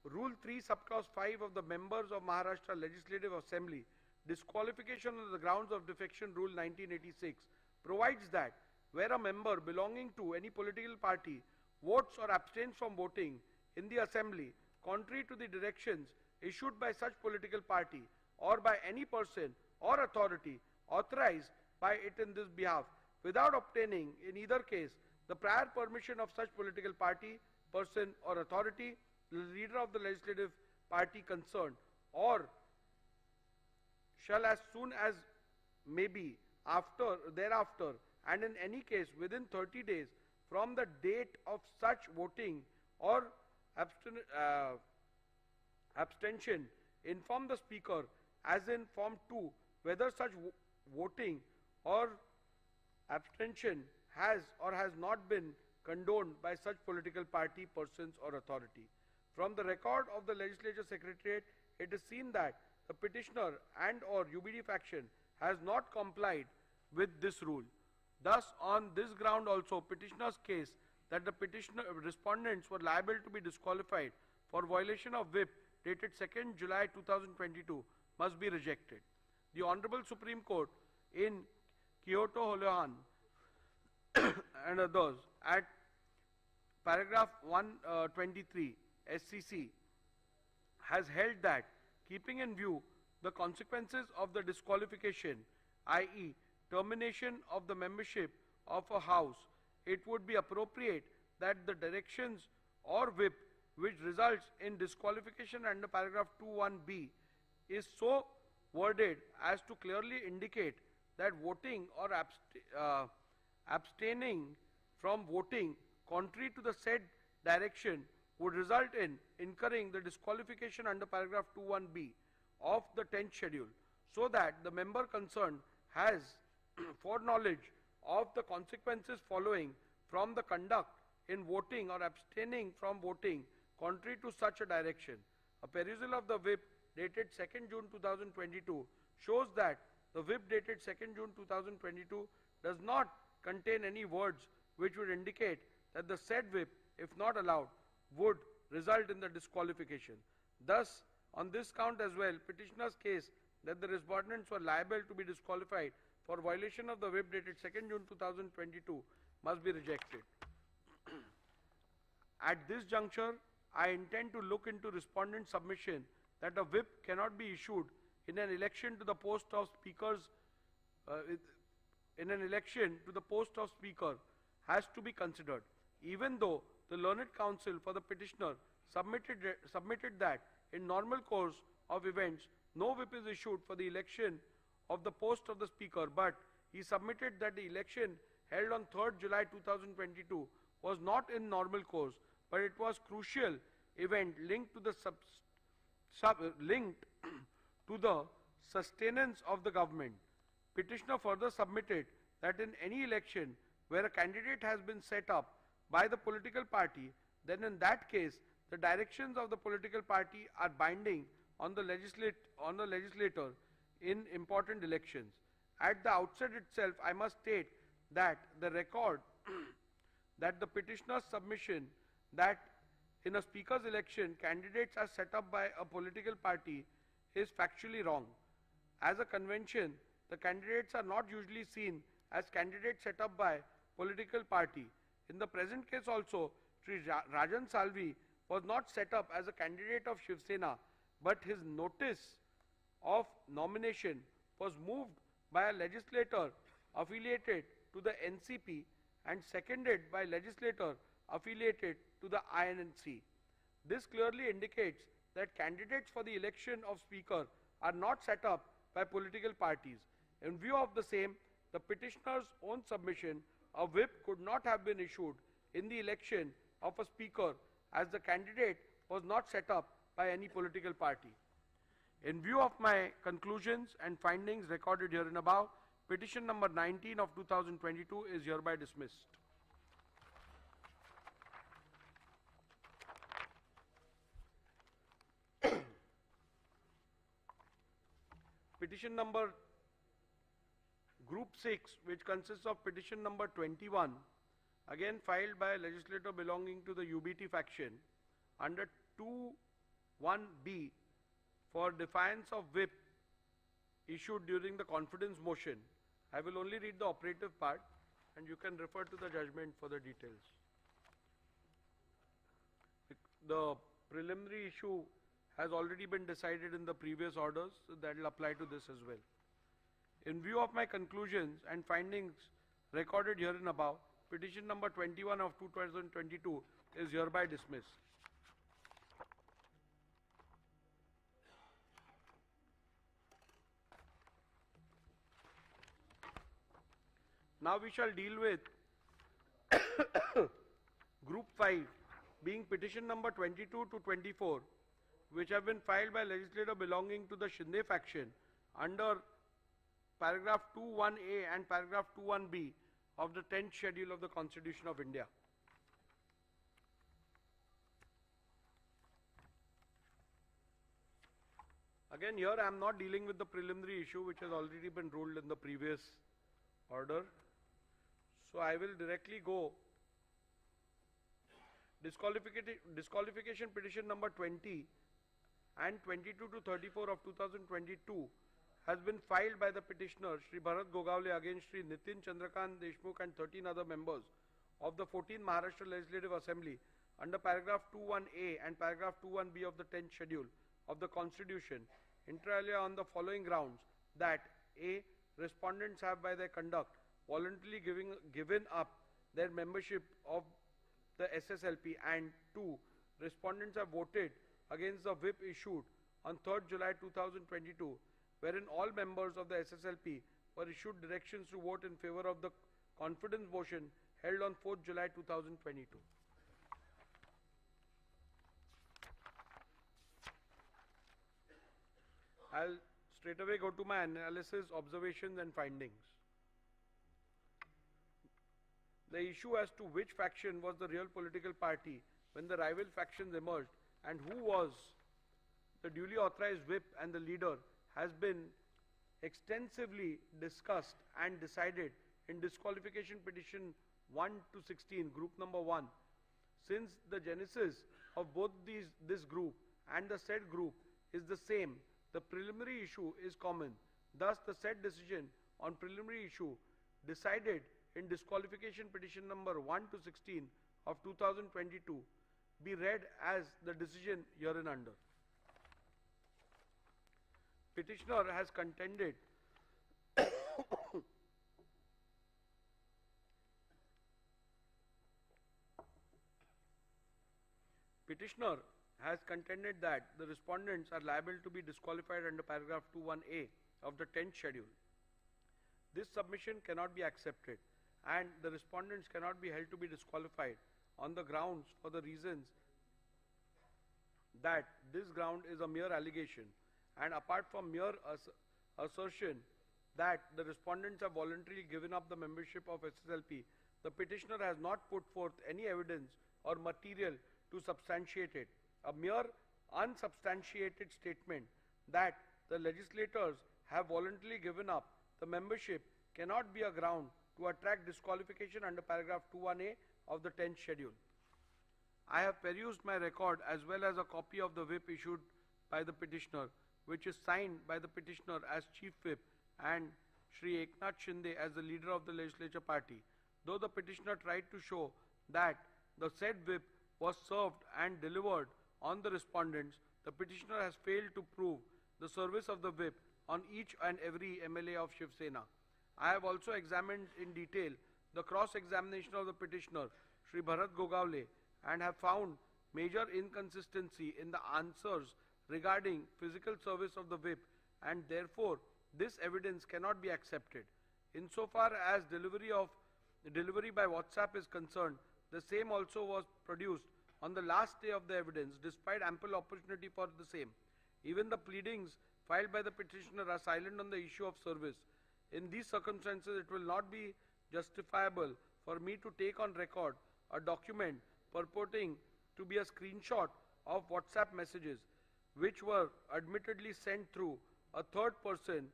Rule 3 subclause 5 of the members of Maharashtra Legislative Assembly disqualification on the grounds of defection rule 1986 provides that where a member belonging to any political party votes or abstains from voting in the assembly contrary to the directions issued by such political party or by any person or authority authorized by it in this behalf without obtaining in either case the prior permission of such political party, person or authority, the leader of the legislative party concerned, or shall as soon as may be thereafter and in any case within 30 days from the date of such voting or abstention inform the speaker as in form 2 whether such voting or abstention has or has not been condoned by such political party, persons or authority. From the record of the Legislature Secretariat, it is seen that the petitioner and or UBD faction has not complied with this rule. Thus, on this ground also, petitioner's case that the respondents were liable to be disqualified for violation of whip dated 2nd July 2022 must be rejected. The Honorable Supreme Court in Kyoto Holohan and others at paragraph 123 SCC has held that keeping in view the consequences of the disqualification, i.e. termination of the membership of a house, it would be appropriate that the directions or whip which results in disqualification under paragraph 21B is so worded as to clearly indicate that voting or abstaining from voting contrary to the said direction would result in incurring the disqualification under paragraph 21B of the 10th schedule, so that the member concerned has foreknowledge of the consequences following from the conduct in voting or abstaining from voting contrary to such a direction. A perusal of the whip dated 2nd June 2022 shows that the whip dated 2nd June 2022 does not contain any words which would indicate that the said whip, if not allowed, would result in the disqualification. Thus, on this count as well, petitioner's case that the respondents were liable to be disqualified for violation of the whip dated 2nd June 2022 must be rejected. At this juncture, I intend to look into respondent submission that a whip cannot be issued in an election to the post of speakers has to be considered, even though the learned counsel for the petitioner submitted that in normal course of events no whip is issued for the election of the post of the speaker, but he submitted that the election held on 3rd July 2022 was not in normal course, but it was crucial event linked to the sustenance of the government. Petitioner further submitted that in any election where a candidate has been set up by the political party, then in that case the directions of the political party are binding on the legislator in important elections. At the outset itself, I must state that the record that the petitioner's submission that in a speaker's election candidates are set up by a political party is factually wrong. As a convention, the candidates are not usually seen as candidates set up by political party. In the present case also, Sri Rajan Salvi was not set up as a candidate of Shivsena, but his notice of nomination was moved by a legislator affiliated to the NCP, and seconded by legislator affiliated to the INC. This clearly indicates that candidates for the election of Speaker are not set up by political parties. In view of the same, the petitioner's own submission, a whip could not have been issued in the election of a Speaker as the candidate was not set up by any political party. In view of my conclusions and findings recorded herein above, petition number 19 of 2022 is hereby dismissed. Petition number Group 6, which consists of petition number 21, again filed by a legislator belonging to the UBT faction, under 2(1)(b) for defiance of whip issued during the confidence motion. I will only read the operative part and you can refer to the judgment for the details. The preliminary issue has already been decided in the previous orders, so that will apply to this as well. In view of my conclusions and findings recorded herein above, petition number 21 of 2022 is hereby dismissed. Now we shall deal with Group 5, being petition number 22 to 24, which have been filed by legislator belonging to the Shinde faction under paragraph 2(1)(a) and paragraph 2(1)(b) of the 10th schedule of the Constitution of India. Again, here I am not dealing with the preliminary issue which has already been ruled in the previous order. So I will directly go. Disqualification petition number 20 and 22 to 34 of 2022 has been filed by the petitioner Shri Bharat Gogawale against Shri Nitin Chandrakant Deshmukh and 13 other members of the 14th Maharashtra Legislative Assembly under paragraph 2(1)(a) and paragraph 2(1)(b) of the 10th schedule of the Constitution, inter alia on the following grounds: that A. Respondents have by their conduct voluntarily given up their membership of the SSLP, and 2. Respondents have voted against the whip issued on 3rd July 2022, wherein all members of the SSLP were issued directions to vote in favor of the confidence motion held on 4th July 2022. I'll straight away go to my analysis, observations and findings. The issue as to which faction was the real political party when the rival factions emerged and who was the duly authorized whip and the leader has been extensively discussed and decided in disqualification petition 1 to 16, group number 1. Since the genesis of both this group and the said group is the same, the preliminary issue is common. Thus, the said decision on preliminary issue decided in disqualification petition number 1 to 16 of 2022 be read as the decision hereunder. Petitioner has contended Petitioner has contended that the respondents are liable to be disqualified under paragraph 2(1)(a) of the 10th schedule. This submission cannot be accepted and the respondents cannot be held to be disqualified on the grounds for the reasons that this ground is a mere allegation, and apart from mere assertion that the respondents have voluntarily given up the membership of SSLP, the petitioner has not put forth any evidence or material to substantiate it. A mere unsubstantiated statement that the legislators have voluntarily given up the membership cannot be a ground to attract disqualification under paragraph 2(1)(a) of the 10th schedule. I have perused my record as well as a copy of the whip issued by the petitioner, which is signed by the petitioner as Chief Whip and Shri Eknath Shinde as the leader of the legislature party. Though the petitioner tried to show that the said whip was served and delivered on the respondents, the petitioner has failed to prove the service of the whip on each and every MLA of Shivsena. I have also examined in detail the cross-examination of the petitioner, Shri Bharat Gogawle, and have found major inconsistency in the answers regarding physical service of the whip, and therefore this evidence cannot be accepted. Insofar as delivery by WhatsApp is concerned, the same also was produced on the last day of the evidence despite ample opportunity for the same. Even the pleadings filed by the petitioner are silent on the issue of service. In these circumstances, it will not be justifiable for me to take on record a document purporting to be a screenshot of WhatsApp messages which were admittedly sent through a third person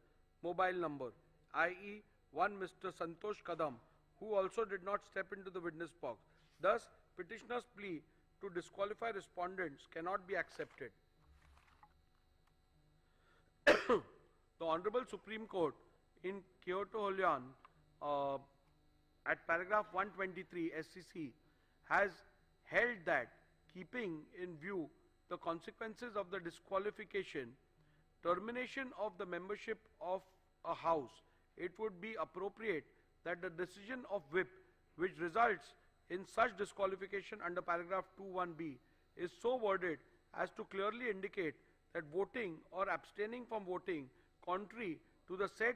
mobile number, i.e. one Mr. Santosh Kadam, who also did not step into the witness box. Thus, petitioner's plea to disqualify respondents cannot be accepted. The Honorable Supreme Court in Kyoto Hulyan at paragraph 123 SCC has held that, keeping in view the consequences of the disqualification, termination of the membership of a house, it would be appropriate that the decision of whip which results in such disqualification under paragraph 21b is so worded as to clearly indicate that voting or abstaining from voting contrary to the said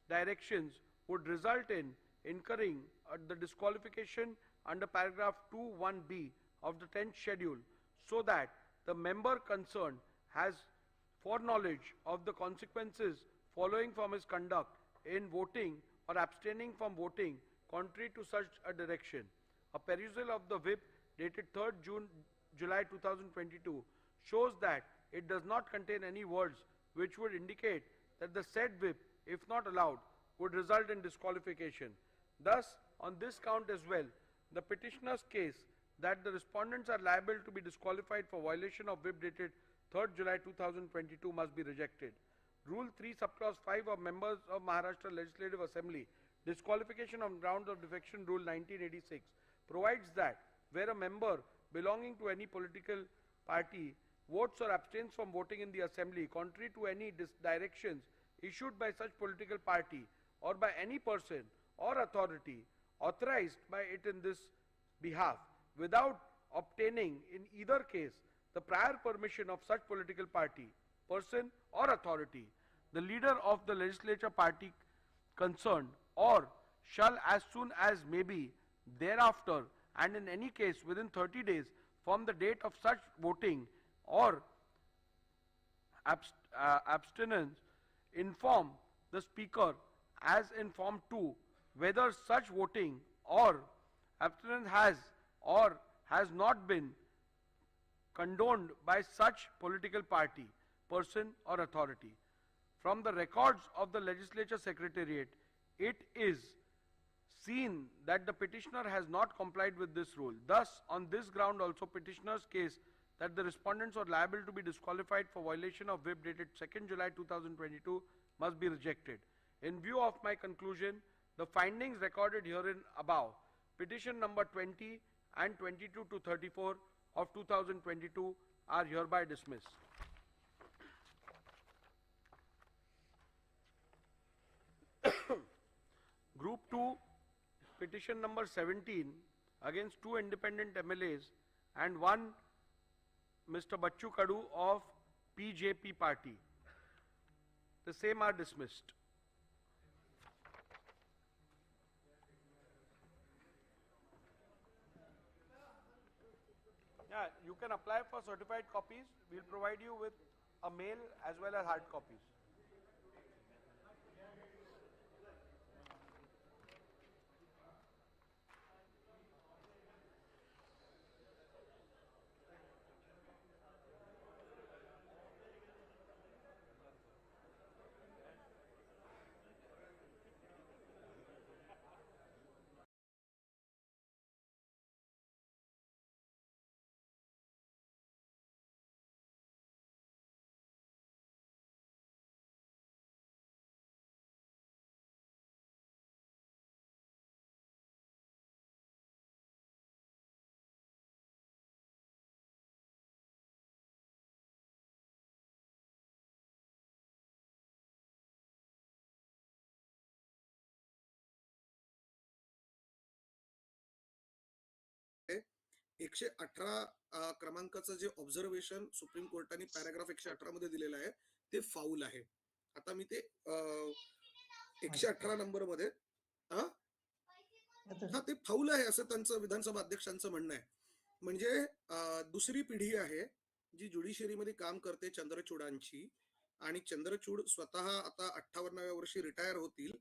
directions would result in incurring the disqualification under paragraph 21b of the 10th schedule, so that the member concerned has foreknowledge of the consequences following from his conduct in voting or abstaining from voting contrary to such a direction. A perusal of the whip dated 3rd July 2022 shows that it does not contain any words which would indicate that the said whip, if not allowed, would result in disqualification. Thus, on this count as well, the petitioner's case that the respondents are liable to be disqualified for violation of whip dated 3rd July 2022 must be rejected. Rule 3 subclause 5 of members of Maharashtra Legislative Assembly, disqualification on grounds of defection rule 1986, provides that where a member belonging to any political party votes or abstains from voting in the assembly contrary to any directions issued by such political party or by any person or authority authorized by it in this behalf, without obtaining in either case the prior permission of such political party, person or authority, the leader of the legislature party concerned, or shall as soon as may be thereafter and in any case within 30 days from the date of such voting or abstinence, inform the speaker as in form 2 whether such voting or abstinence has or has not been condoned by such political party, person or authority. From the records of the legislature secretariat, it is seen that the petitioner has not complied with this rule. Thus, on this ground also, petitioner's case that the respondents are liable to be disqualified for violation of whip dated 2nd July 2022 must be rejected. In view of my conclusion, the findings recorded herein above, petition number 20 and 22 to 34 of 2022 are hereby dismissed. Group 2, petition number 17 against 2 independent MLAs and 1 Mr. Bachchu Kadu of PJP party. The same are dismissed. Yeah, you can apply for certified copies. We'll provide you with a mail as well as hard copies. 118 क्रमांकाचं जे observation supreme कोर्टाने paragraph 118 मध्ये दिलेलं आहे ते foul आहे. आता मी ते 118 number मध्ये ते फाऊल आहे असं त्यांचं विधानसभा अध्यक्षांचं म्हणणं आहे. म्हणजे दुसरी पिढी आहे जी ज्युडिशियरीमध्ये काम करते चंद्रचूडांची, आणि चंद्रचूड स्वतः आता 58व्या वर्षी रिटायर होतील